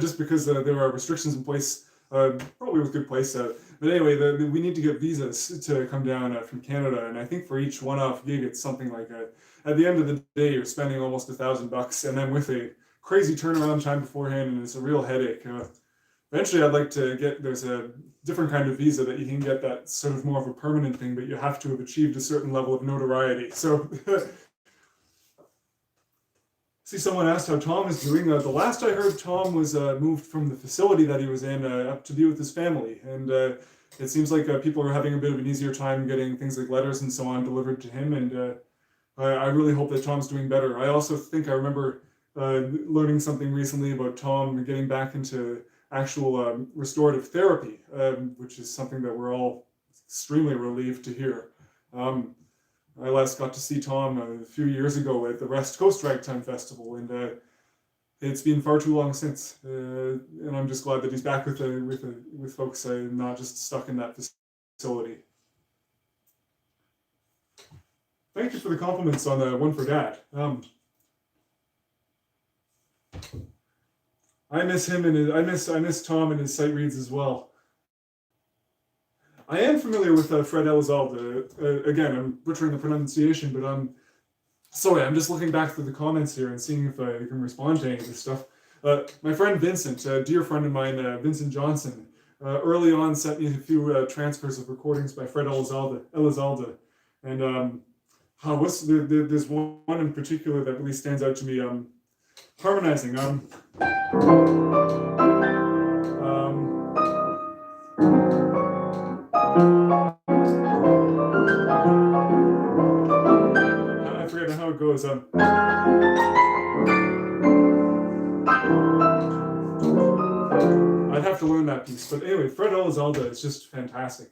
just because there are restrictions in place, probably with good place. But anyway, we need to get visas to come down from Canada, and I think for each one-off gig, it's something like at the end of the day, you're spending almost $1,000, and then with a crazy turnaround time beforehand, and it's a real headache. Eventually, I'd like to get, there's a different kind of visa that you can get that's sort of more of a permanent thing, but you have to have achieved a certain level of notoriety. So, see, someone asked how Tom is doing. The last I heard, Tom was moved from the facility that he was in up to be with his family. And it seems like people are having a bit of an easier time getting things like letters and so on delivered to him. And I really hope that Tom's doing better. I also think I remember learning something recently about Tom getting back into actual restorative therapy, which is something that we're all extremely relieved to hear. I last got to see Tom a few years ago at the West Coast Ragtime Festival, and it's been far too long since. And I'm just glad that he's back with folks, not just stuck in that facility. Thank you for the compliments on the one for Dad. I miss him and I miss Tom and his sight reads as well. I am familiar with Fred Elizalde. Again, I'm butchering the pronunciation, but sorry, I'm just looking back through the comments here and seeing if I can respond to any of this stuff. My friend Vincent, a dear friend of mine, Vincent Johnson, early on sent me a few transfers of recordings by Fred Elizalde, and there's one in particular that really stands out to me. Harmonizing. I forget how it goes. I'd have to learn that piece, but anyway, Fred Elizalde is just fantastic.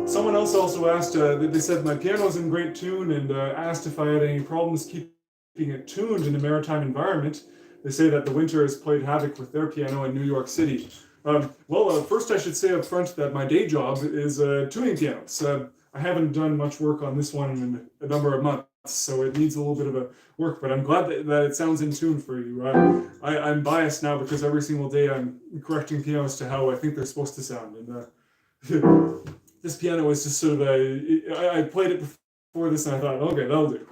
Someone else also asked, they said my piano's in great tune, and asked if I had any problems keeping it tuned in a maritime environment. They say that the winter has played havoc with their piano in New York City. First I should say up front that my day job is tuning pianos. I haven't done much work on this one in a number of months, so it needs a little bit of a work, but I'm glad that it sounds in tune for you. I'm biased now because every single day I'm correcting pianos to how I think they're supposed to sound. And this piano is just sort of I played it before this and I thought, okay, that'll do.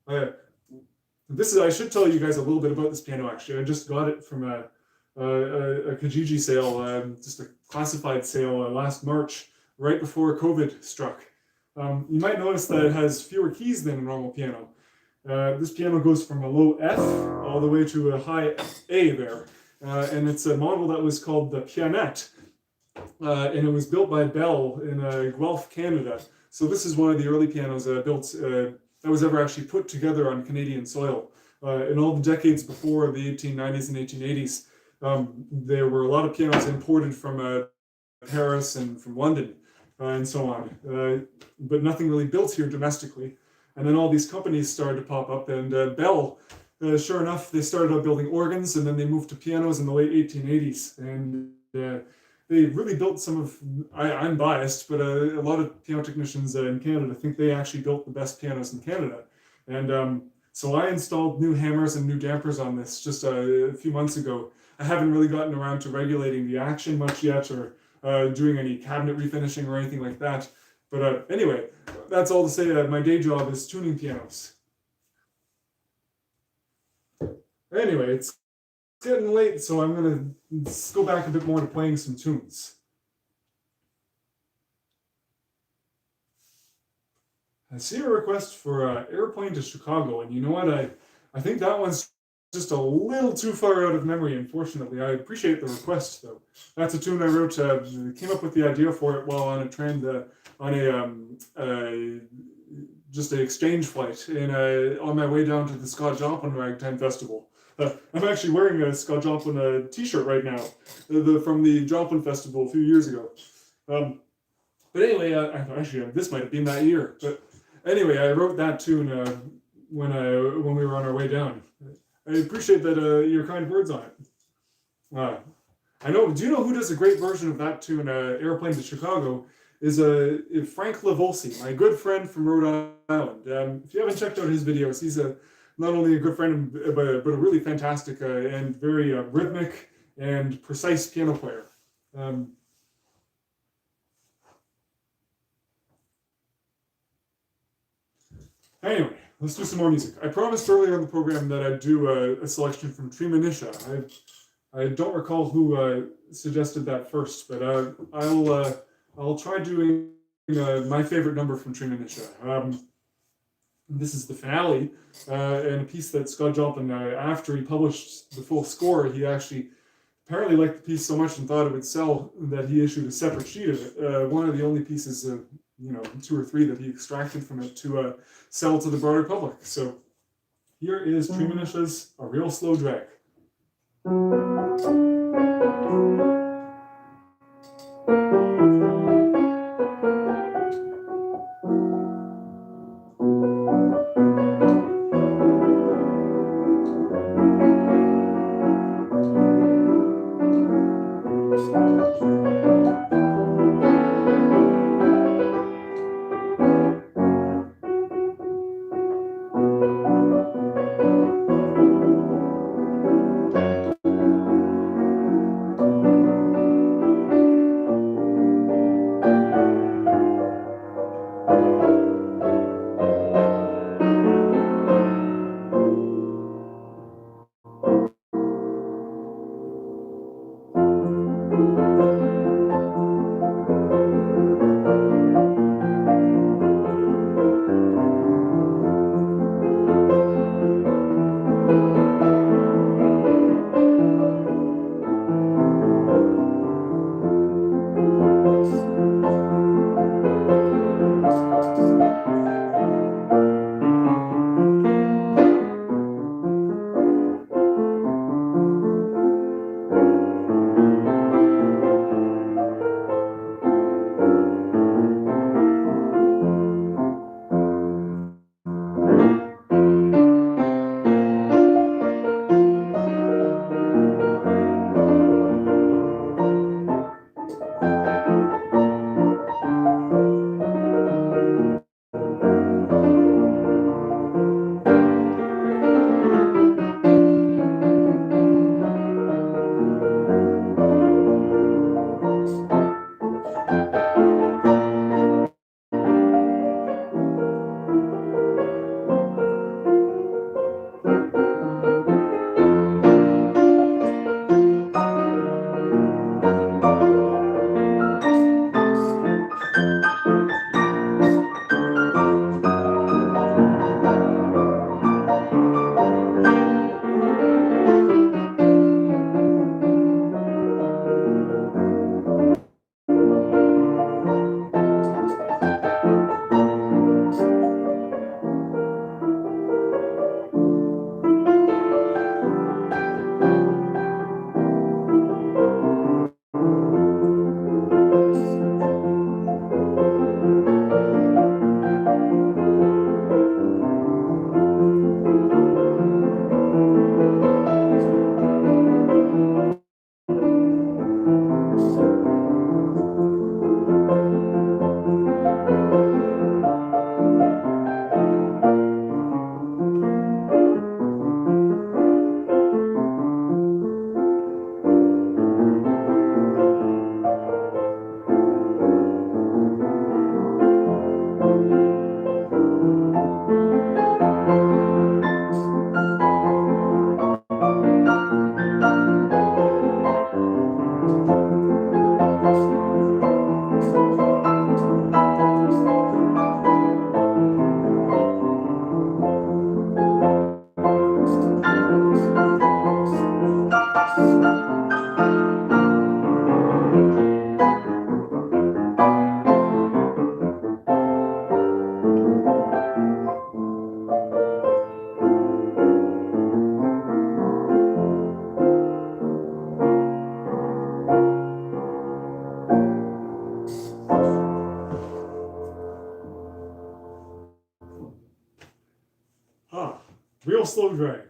I should tell you guys a little bit about this piano actually. I just got it from a Kijiji sale, just a classified sale last March, right before COVID struck. You might notice that it has fewer keys than a normal piano. This piano goes from a low F all the way to a high A there. And it's a model that was called the Pianette. And it was built by Bell in Guelph, Canada. So this is one of the early pianos built that was ever actually put together on Canadian soil. In all the decades before the 1890s and 1880s, there were a lot of pianos imported from Paris and from London and so on, but nothing really built here domestically. And then all these companies started to pop up, and Bell, sure enough, they started out building organs, and then they moved to pianos in the late 1880s. And they really built some of, I'm biased, but a lot of piano technicians in Canada think they actually built the best pianos in Canada. And so I installed new hammers and new dampers on this just a few months ago. I haven't really gotten around to regulating the action much yet, or doing any cabinet refinishing or anything like that. But anyway, that's all to say that my day job is tuning pianos. Anyway, it's getting late, so I'm going to go back a bit more to playing some tunes. I see a request for airplane to Chicago, and you know what? I think that one's just a little too far out of memory, unfortunately. I appreciate the request, though. That's a tune I wrote. Came up with the idea for it while on a train, on just an exchange flight, on my way down to the Scott Joplin Ragtime Festival. I'm actually wearing a Scott Joplin T-shirt right now, from the Joplin Festival a few years ago. But anyway, actually, this might have been that year. But anyway, I wrote that tune when we were on our way down. I appreciate that your kind words on it. I know. Do you know who does a great version of that tune, "Airplane to Chicago"? Is Frank Lavolsi, my good friend from Rhode Island. If you haven't checked out his videos, he's not only a good friend, but a really fantastic and very rhythmic and precise piano player. Anyway, let's do some more music. I promised earlier in the program that I'd do a selection from Treemonisha. I don't recall who suggested that first, but I'll try doing my favorite number from Treemonisha. This is the finale, and a piece that Scott Joplin, after he published the full score, he actually apparently liked the piece so much and thought it would sell that he issued a separate sheet of it. One of the only pieces, 2 or 3 that he extracted from it to sell to the broader public. So here is Treemonisha's "A Real Slow Drag." Real slow drag.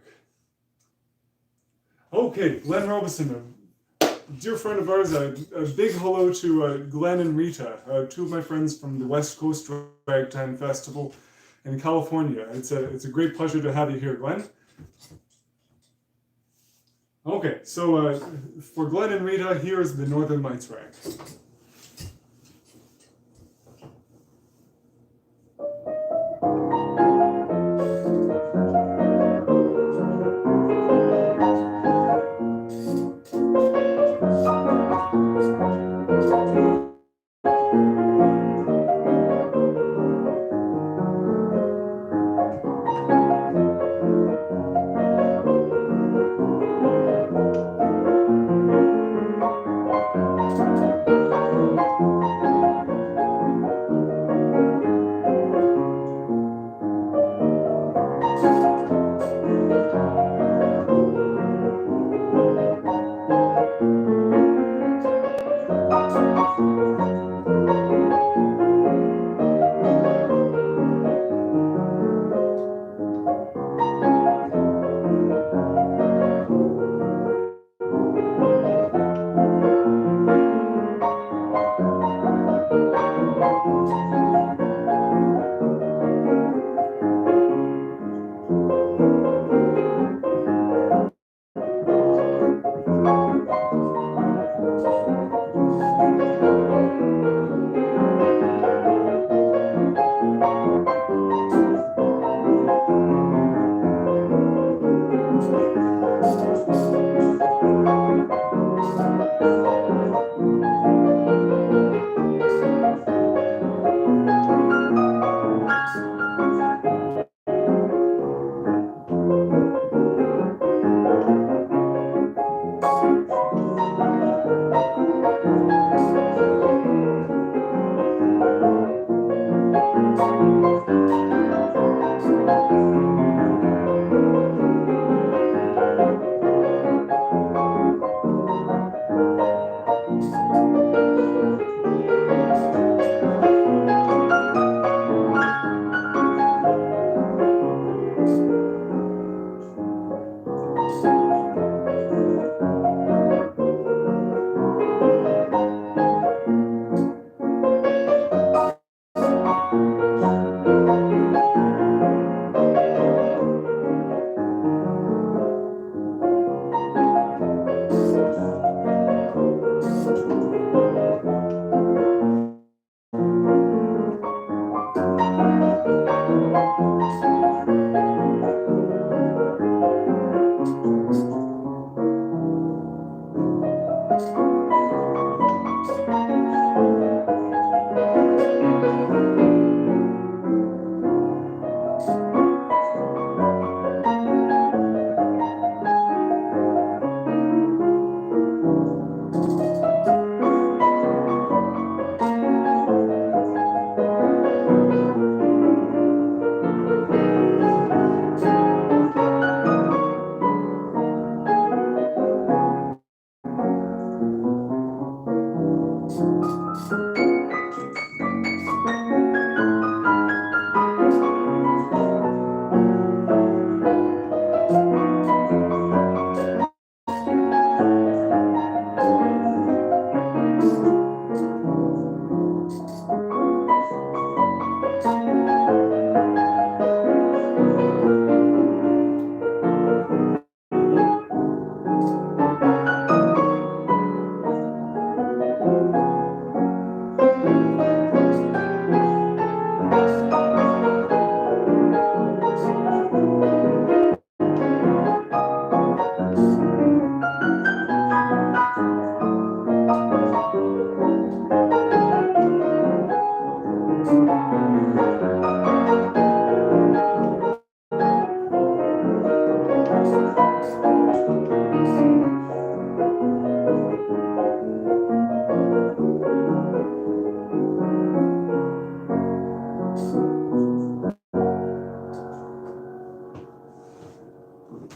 Okay, Glenn Robeson, a dear friend of ours. A big hello to Glenn and Rita, two of my friends from the West Coast Ragtime Festival in California. It's a great pleasure to have you here, Glenn. Okay, so for Glenn and Rita, here is the Northern Lights rag.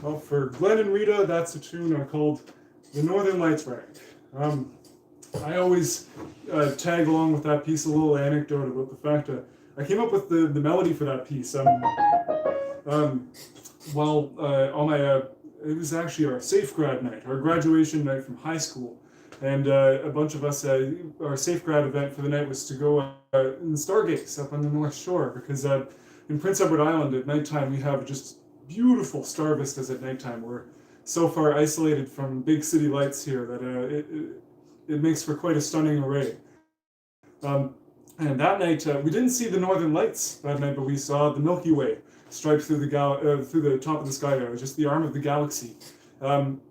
Well, for Glenn and Rita, that's a tune called The Northern Lights Rag. I always tag along with that piece a little anecdote about the fact I came up with the melody for that piece. well, on my, it was actually our safe grad night, our graduation night from high school. And a bunch of us, our safe grad event for the night was to go in the stargaze up on the North Shore, because in Prince Edward Island at nighttime we have just beautiful star vistas at nighttime. We're so far isolated from big city lights here that it makes for quite a stunning array. Um, and that night, we didn't see the northern lights that night, but we saw the Milky Way striped through through the top of the sky there, just the arm of the galaxy. Um,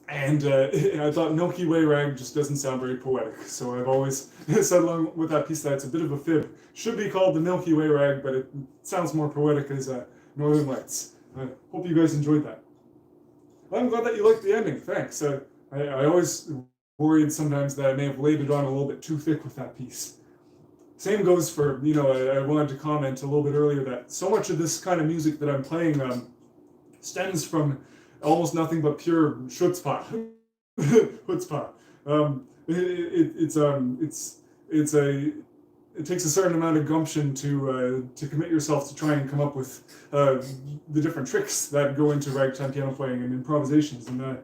and I thought Milky Way rag just doesn't sound very poetic, so I've always said along with that piece that it's a bit of a fib. Should be called the Milky Way rag, but it sounds more poetic as Northern Lights. I hope you guys enjoyed that. I'm glad that you liked the ending. Thanks. I always worried sometimes that I may have laid it on a little bit too thick with that piece. Same goes for, I wanted to comment a little bit earlier that so much of this kind of music that I'm playing stems from almost nothing but pure chutzpah. Chutzpah. It takes a certain amount of gumption to commit yourself to try and come up with the different tricks that go into ragtime piano playing and improvisations. And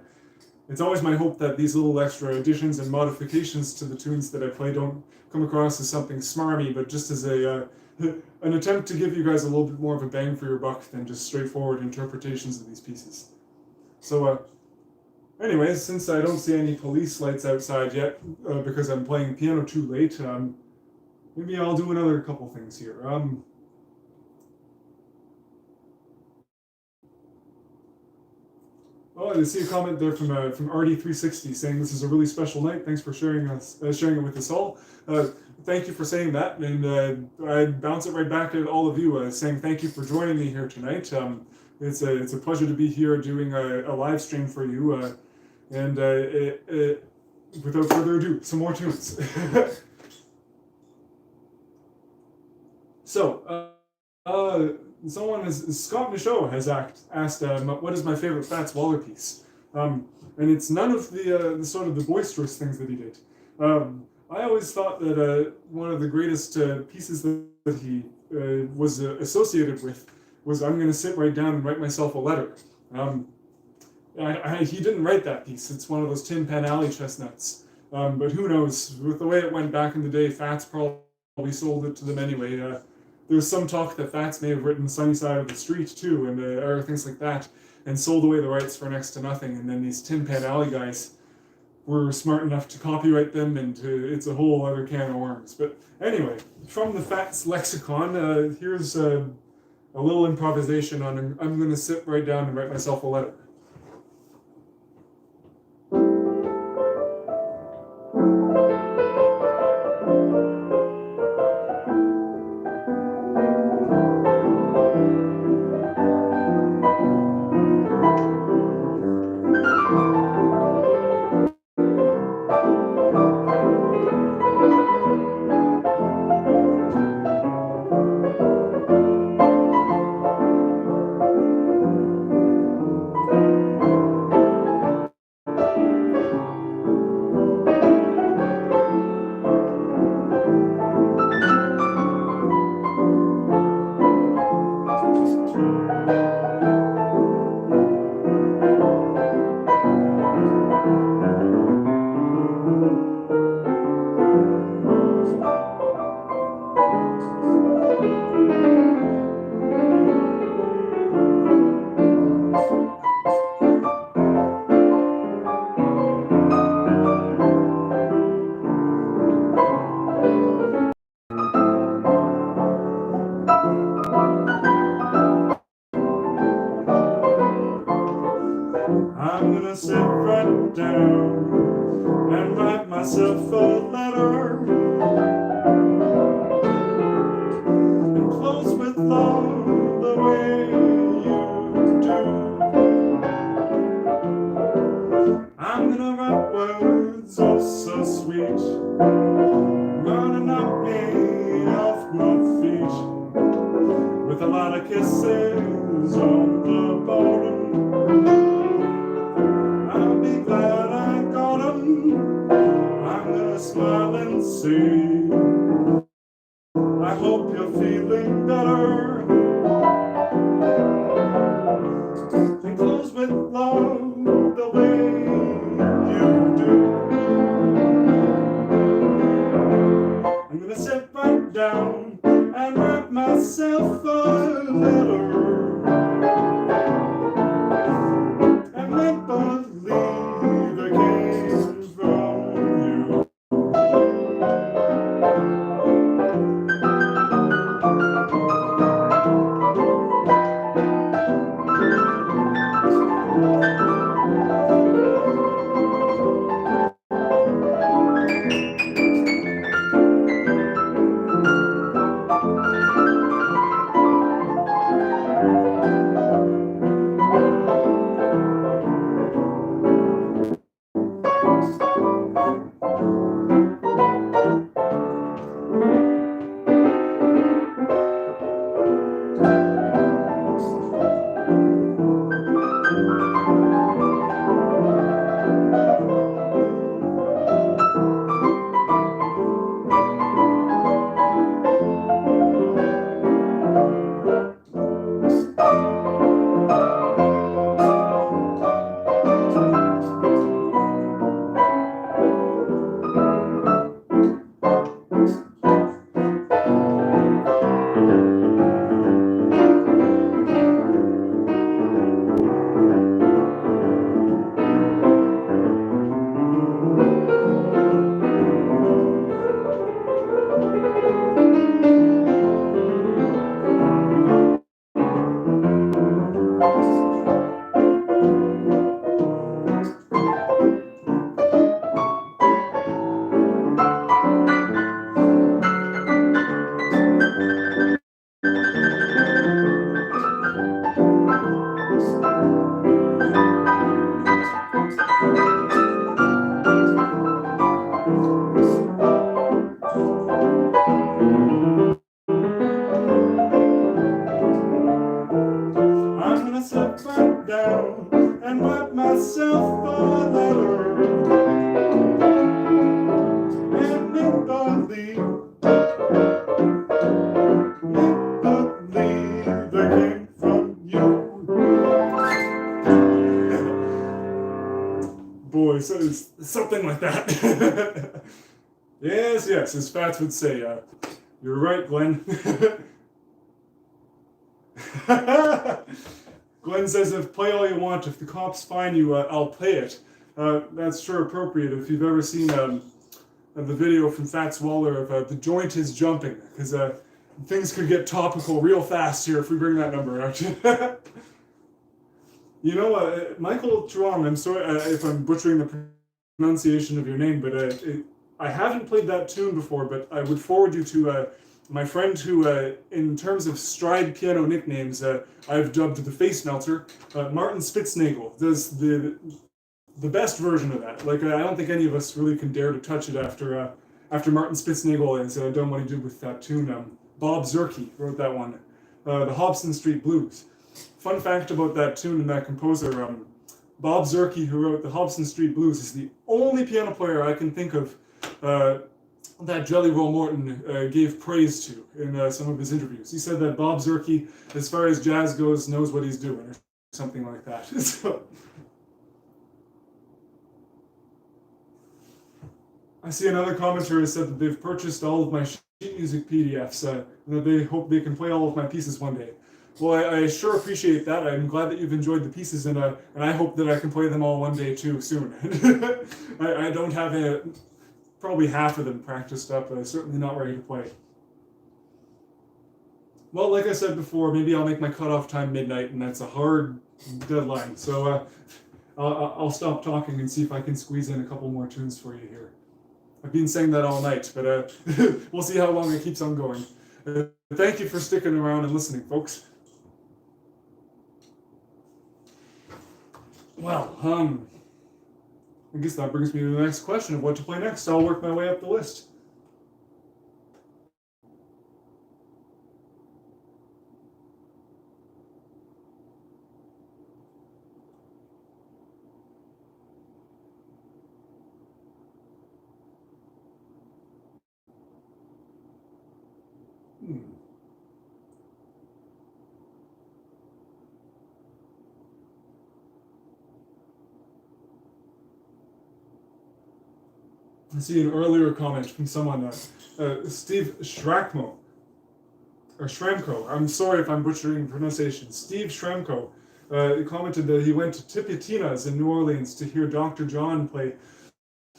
it's always my hope that these little extra additions and modifications to the tunes that I play don't come across as something smarmy, but just as an attempt to give you guys a little bit more of a bang for your buck than just straightforward interpretations of these pieces. So, anyways, since I don't see any police lights outside yet, because I'm playing piano too late, maybe I'll do another couple things here. Oh, I see a comment there from RD360 saying this is a really special night. Thanks for sharing it with us all. Thank you for saying that, and I'd bounce it right back at all of you, saying thank you for joining me here tonight. It's a pleasure to be here doing a live stream for you, and without further ado, some more tunes. So, Scott Michaud has asked what is my favorite Fats Waller piece, and it's none of the sort of the boisterous things that he did. I always thought that one of the greatest pieces that he was associated with was I'm going to sit right down and write myself a letter. He didn't write that piece. It's one of those Tin Pan Alley chestnuts. But who knows? With the way it went back in the day, Fats probably sold it to them anyway. There's some talk that Fats may have written Sunny Side of the Street too, and or things like that, and sold away the rights for next to nothing. And then these Tin Pan Alley guys were smart enough to copyright them, and it's a whole other can of worms. But anyway, from the Fats lexicon, here's a little improvisation on I'm going to sit right down and write myself a letter. I'm gonna sit right down and write myself a letter and close with love the way you do. I'm gonna write words oh so sweet, gonna knock me off my feet with a lot of kisses on the bottom. I'll be glad I got 'em. I'm gonna smile and say, I hope you're feeling better. upside down and write myself a letter and make believe it came from you. I'm gonna sit back down and write myself a letter and make believe it came from you. Boy, so it's something like that. Yes, as Fats would say. You're right, Glenn. Glenn says, if play all you want, if the cops find you, I'll pay it. That's sure appropriate if you've ever seen the video from Fats Waller of the joint is jumping, because things could get topical real fast here if we bring that number out. You know, Michael Truong, I'm sorry if I'm butchering the pronunciation of your name, but I haven't played that tune before, but I would forward you to my friend who, in terms of stride piano nicknames, I've dubbed the Face Melter. Martin Spitznagel does the best version of that. Like, I don't think any of us really can dare to touch it after Martin Spitznagel has done what he did with that tune. Bob Zerke wrote that one, the Hobson Street Blues. Fun fact about that tune and that composer, Bob Zerke, who wrote the Hobson Street Blues, is the only piano player I can think of that Jelly Roll Morton gave praise to in some of his interviews. He said that Bob Zerke, as far as jazz goes, knows what he's doing, or something like that. So, I see another commenter has said that they've purchased all of my sheet music PDFs, and that they hope they can play all of my pieces one day. Well, I sure appreciate that. I'm glad that you've enjoyed the pieces, and I hope that I can play them all one day too soon. I don't have probably half of them practiced up, but I'm certainly not ready to play. Well, like I said before, maybe I'll make my cutoff time midnight, and that's a hard deadline. So I'll stop talking and see if I can squeeze in a couple more tunes for you here. I've been saying that all night, but we'll see how long it keeps on going. Thank you for sticking around and listening, folks. Well, I guess that brings me to the next question of what to play next. I'll work my way up the list. I see an earlier comment from someone, Steve Shrakmo, or Shramko. I'm sorry if I'm butchering pronunciation. Steve Shramko commented that he went to Tipitina's in New Orleans to hear Dr. John play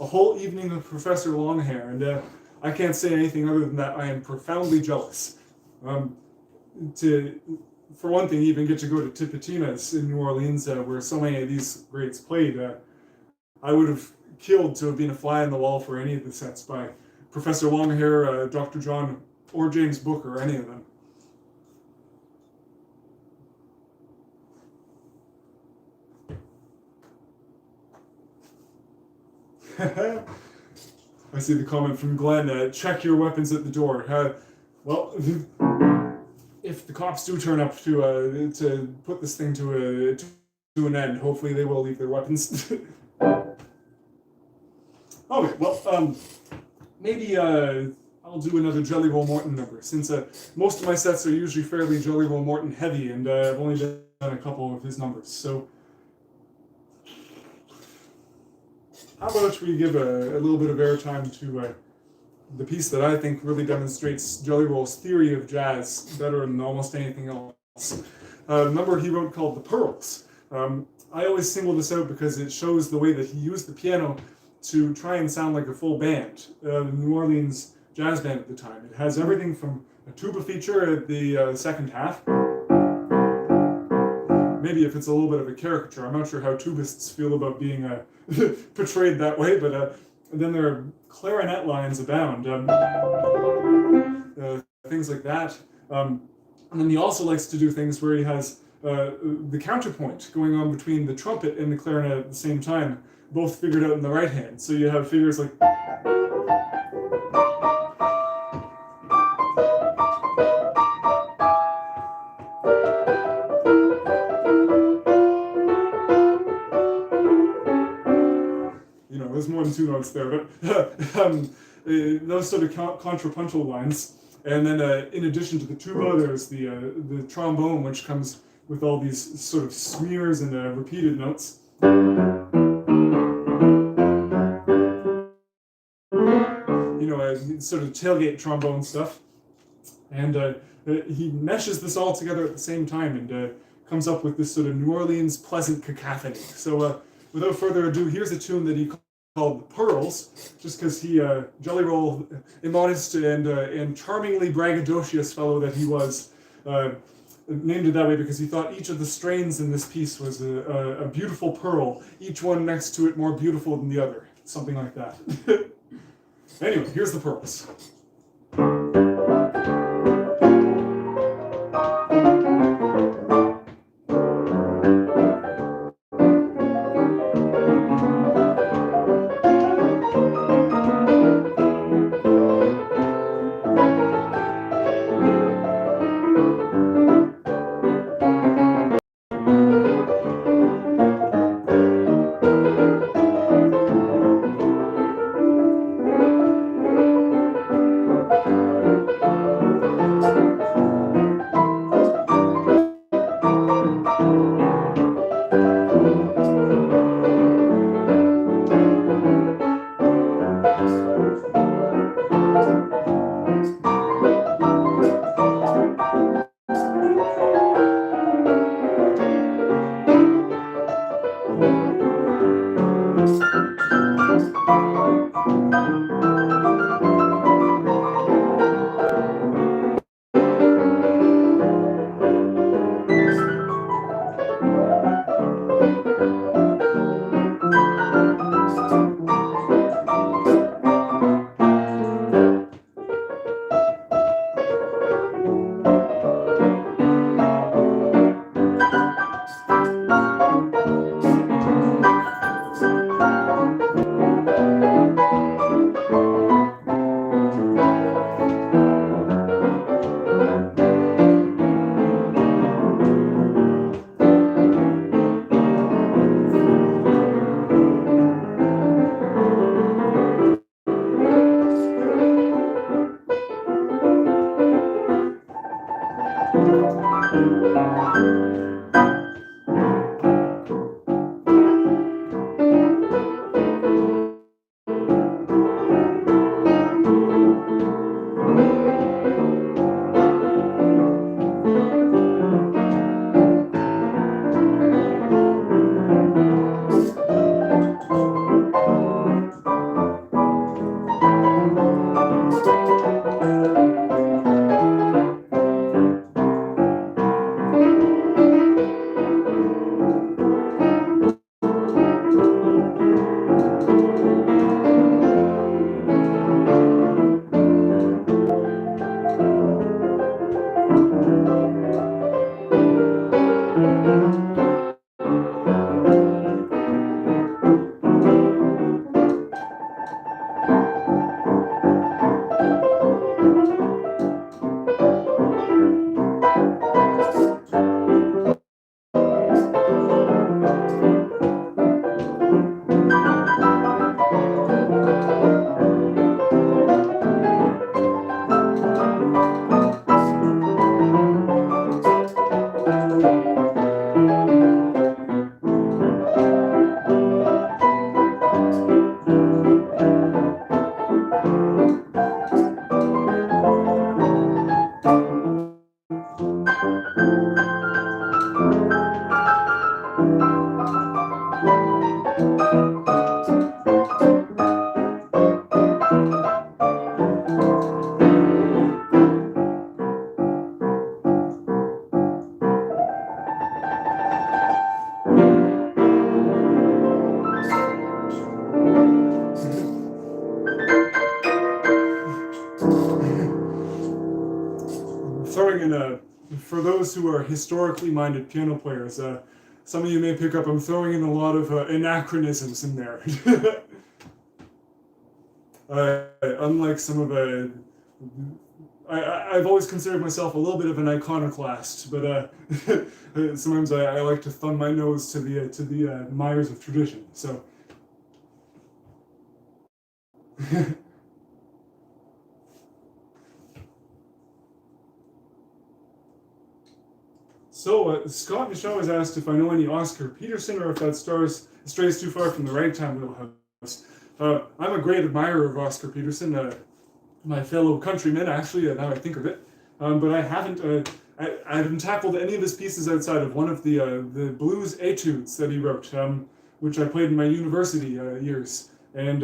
a whole evening of Professor Longhair, and I can't say anything other than that I am profoundly jealous. To, for one thing, even get to go to Tipitina's in New Orleans, where so many of these greats played. I would have killed to have been a fly on the wall for any of the sets by Professor Longhair, Dr. John, or James Booker, or any of them. I see the comment from Glenn, check your weapons at the door. Well, if the cops do turn up to put this thing to an end, hopefully they will leave their weapons. Okay, well, maybe I'll do another Jelly Roll Morton number, since most of my sets are usually fairly Jelly Roll Morton heavy, and I've only done a couple of his numbers. So, how about we give a little bit of airtime to the piece that I think really demonstrates Jelly Roll's theory of jazz better than almost anything else. A number he wrote called The Pearls. I always single this out because it shows the way that he used the piano to try and sound like a full band, the New Orleans jazz band at the time. It has everything from a tuba feature at the second half. Maybe if it's a little bit of a caricature. I'm not sure how tubists feel about being portrayed that way, but then there are clarinet lines abound, things like that. And then he also likes to do things where he has the counterpoint going on between the trumpet and the clarinet at the same time, both figured out in the right hand. So you have figures like... You know, there's more than two notes there, but those sort of contrapuntal lines. And then in addition to the tuba, there's the trombone, which comes with all these sort of smears and repeated notes. You know, sort of tailgate trombone stuff. And he meshes this all together at the same time and comes up with this sort of New Orleans pleasant cacophony. So without further ado, here's a tune that he called The Pearls, just because he, Jelly Roll, immodest and charmingly braggadocious fellow that he was, named it that way because he thought each of the strains in this piece was a beautiful pearl, each one next to it more beautiful than the other, something like that. Anyway, here's The Pearls. in for those who are historically minded piano players, some of you may pick up I'm throwing in a lot of anachronisms in there. Unlike some of I've always considered myself a little bit of an iconoclast, but sometimes I like to thumb my nose to the mires of tradition. So. So Scott Michaud has asked if I know any Oscar Peterson or if that strays too far from the ragtime wheelhouse. I'm a great admirer of Oscar Peterson, my fellow countryman, actually, now I think of it. But I haven't tackled any of his pieces outside of one of the blues etudes that he wrote, which I played in my university years. And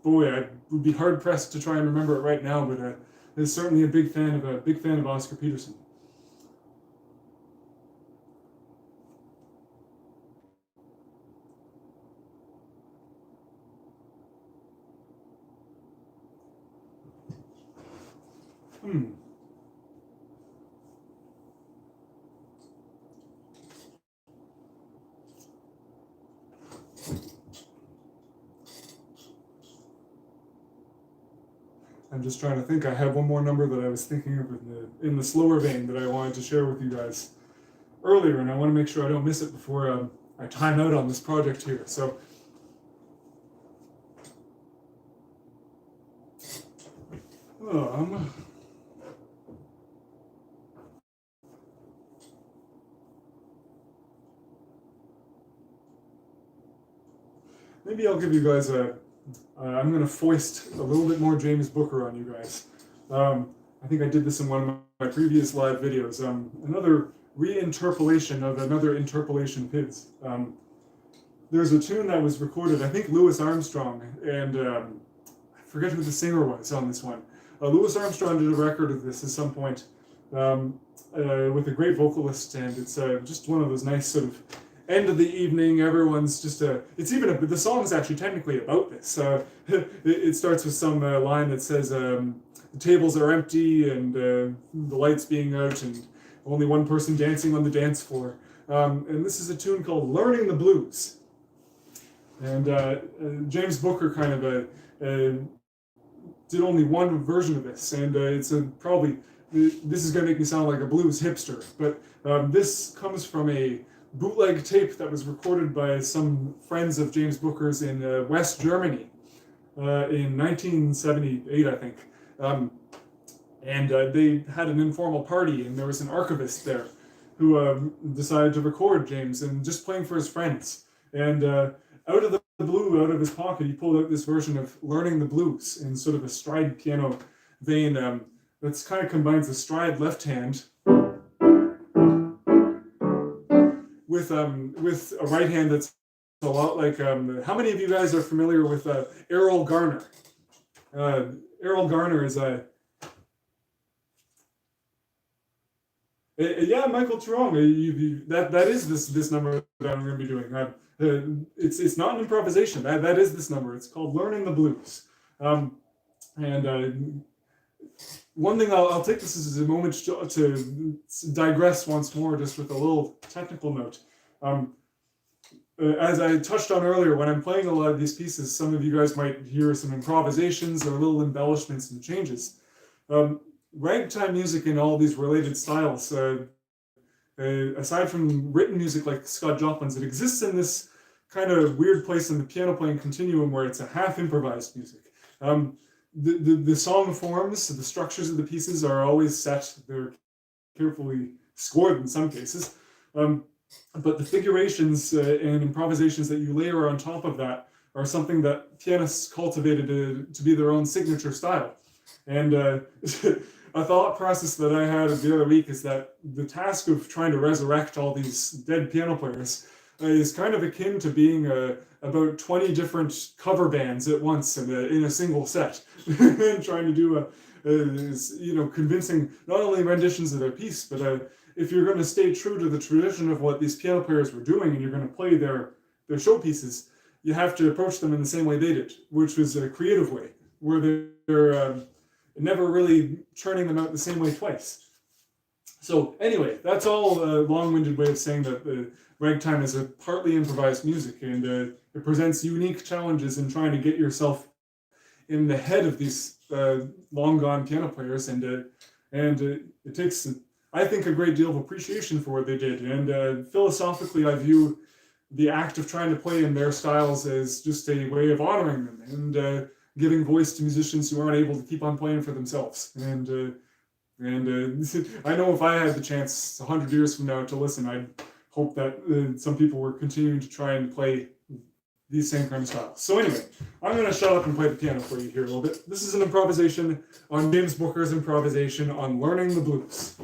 boy, I would be hard pressed to try and remember it right now, but I'm certainly a big fan of Oscar Peterson. I'm just trying to think. I have one more number that I was thinking of in the slower vein that I wanted to share with you guys earlier, and I want to make sure I don't miss it before I time out on this project here. So. Maybe I'll give you guys I'm going to foist a little bit more James Booker on you guys. I think I did this in one of my previous live videos. Another reinterpolation of another interpolation of his. There's a tune that was recorded, I think Louis Armstrong, and I forget who the singer was on this one. Louis Armstrong did a record of this at some point with a great vocalist, and it's just one of those nice sort of end of the evening, everyone's just the song is actually technically about this. It starts with some line that says the tables are empty and the lights being out and only one person dancing on the dance floor. And this is a tune called Learning the Blues. And James Booker kind of did only one version of this, and it's this is going to make me sound like a blues hipster, but this comes from a bootleg tape that was recorded by some friends of James Booker's in West Germany in 1978, I think. And they had an informal party, and there was an archivist there who decided to record James and just playing for his friends. And out of the blue, out of his pocket, he pulled out this version of Learning the Blues in sort of a stride piano vein that kind of combines the stride left hand with a right hand that's a lot like how many of you guys are familiar with Errol Garner? Errol Garner is yeah, Michael Turong. That is this number that I'm going to be doing. It's not an improvisation. That is this number. It's called Learning the Blues. And one thing I'll take this as a moment to digress once more, just with a little technical note. As I touched on earlier, when I'm playing a lot of these pieces, some of you guys might hear some improvisations or little embellishments and changes. Ragtime music and all these related styles, aside from written music like Scott Joplin's, it exists in this kind of weird place in the piano playing continuum where it's a half improvised music. The song forms, the structures of the pieces are always set. They're carefully scored in some cases. But the figurations and improvisations that you layer on top of that are something that pianists cultivated to be their own signature style. And a thought process that I had the other week is that the task of trying to resurrect all these dead piano players is kind of akin to being about 20 different cover bands at once in a single set, and trying to do convincing not only renditions of their piece, but if you're going to stay true to the tradition of what these piano players were doing, and you're going to play their showpieces, you have to approach them in the same way they did, which was a creative way, where they're never really churning them out the same way twice. So anyway, that's all a long-winded way of saying that ragtime is a partly improvised music, and it presents unique challenges in trying to get yourself in the head of these long gone piano players, and it takes, I think, a great deal of appreciation for what they did. And philosophically, I view the act of trying to play in their styles as just a way of honoring them and giving voice to musicians who aren't able to keep on playing for themselves. And I know if I had the chance 100 years from now to listen, I'd hope that some people were continuing to try and play these same kind of styles. So anyway, I'm going to shut up and play the piano for you here a little bit. This is an improvisation on James Booker's improvisation on learning the blues.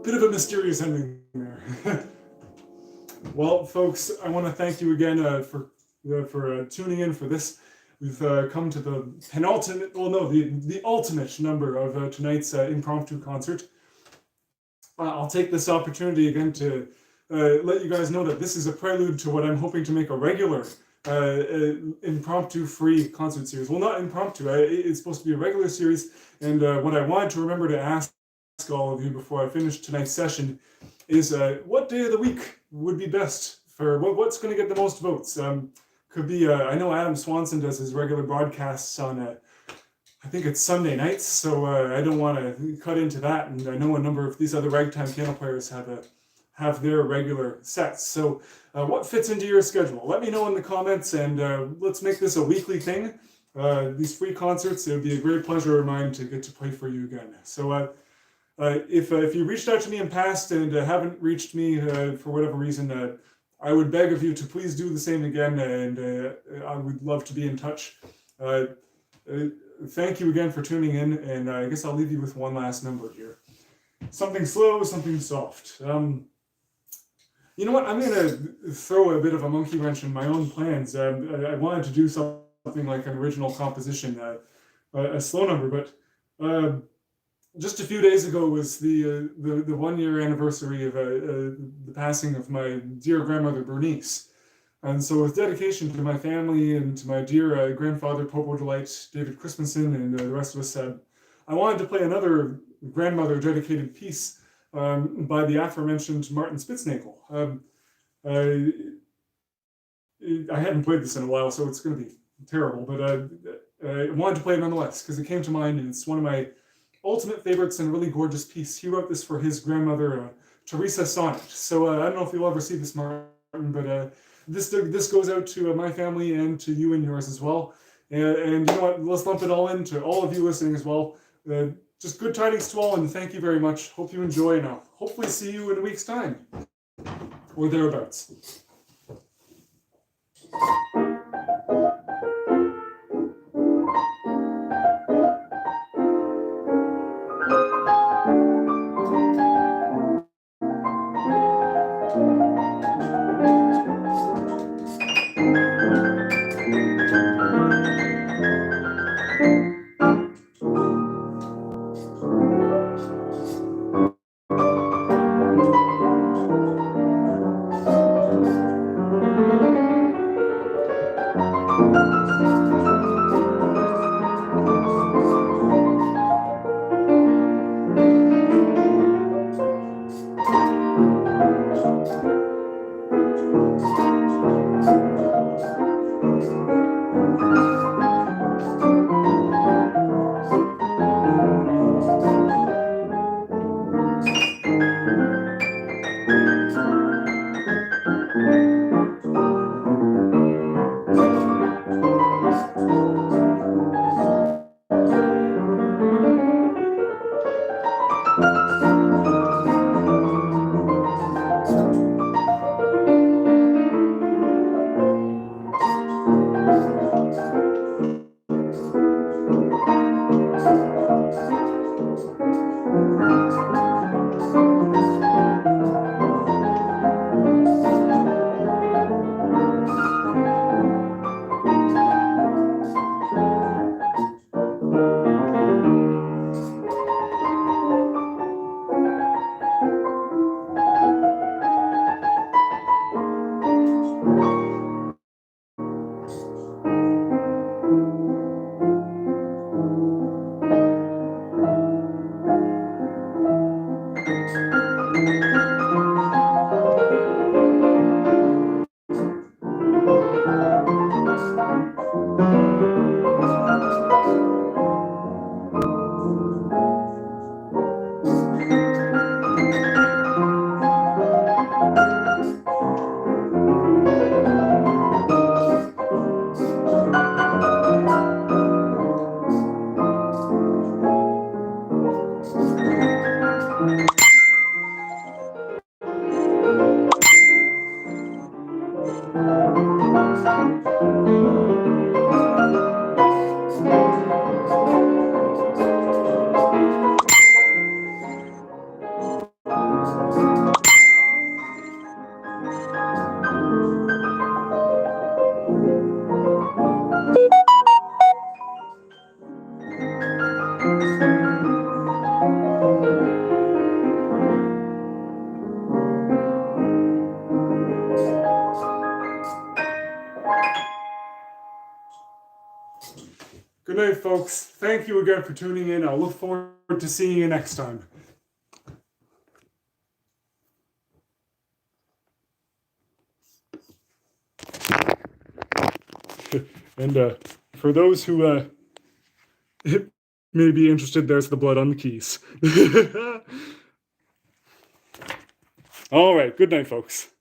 Bit of a mysterious ending there. Well, folks, I want to thank you again for tuning in for this. We've come to the penultimate, well, no, the ultimate number of tonight's impromptu concert. I'll take this opportunity again to let you guys know that this is a prelude to what I'm hoping to make a regular impromptu free concert series. Well, not impromptu, it's supposed to be a regular series. And what I wanted to remember to ask all of you before I finish tonight's session is what day of the week would be best for what's going to get the most votes? Could be, I know Adam Swanson does his regular broadcasts on, I think it's Sunday nights, so I don't want to cut into that. And I know a number of these other ragtime piano players have their regular sets. So what fits into your schedule? Let me know in the comments, and let's make this a weekly thing. These free concerts, it would be a great pleasure of mine to get to play for you again. So if you reached out to me in past and haven't reached me for whatever reason, I would beg of you to please do the same again, and I would love to be in touch. Thank you again for tuning in, and I guess I'll leave you with one last number here. Something slow, something soft. You know what? I'm going to throw a bit of a monkey wrench in my own plans. I wanted to do something like an original composition, a slow number, but just a few days ago was the 1 year anniversary of the passing of my dear grandmother Bernice. And so with dedication to my family and to my dear grandfather, Popo Delight, David Christensen, and the rest of us, I wanted to play another grandmother dedicated piece by the aforementioned Martin Spitznagel. I hadn't played this in a while, so it's going to be terrible, but I wanted to play it nonetheless because it came to mind, and it's one of my ultimate favorites and a really gorgeous piece. He wrote this for his grandmother, Teresa Sonnet. So I don't know if you'll ever see this, Martin, but this goes out to my family and to you and yours as well. And you know what? Let's lump it all into all of you listening as well. Just good tidings to all, and thank you very much. Hope you enjoy, and I'll hopefully see you in a week's time or thereabouts. Good night, folks. Thank you again for tuning in. I'll look forward to seeing you next time. And for those who may be interested, there's the blood on the keys. All right. Good night, folks.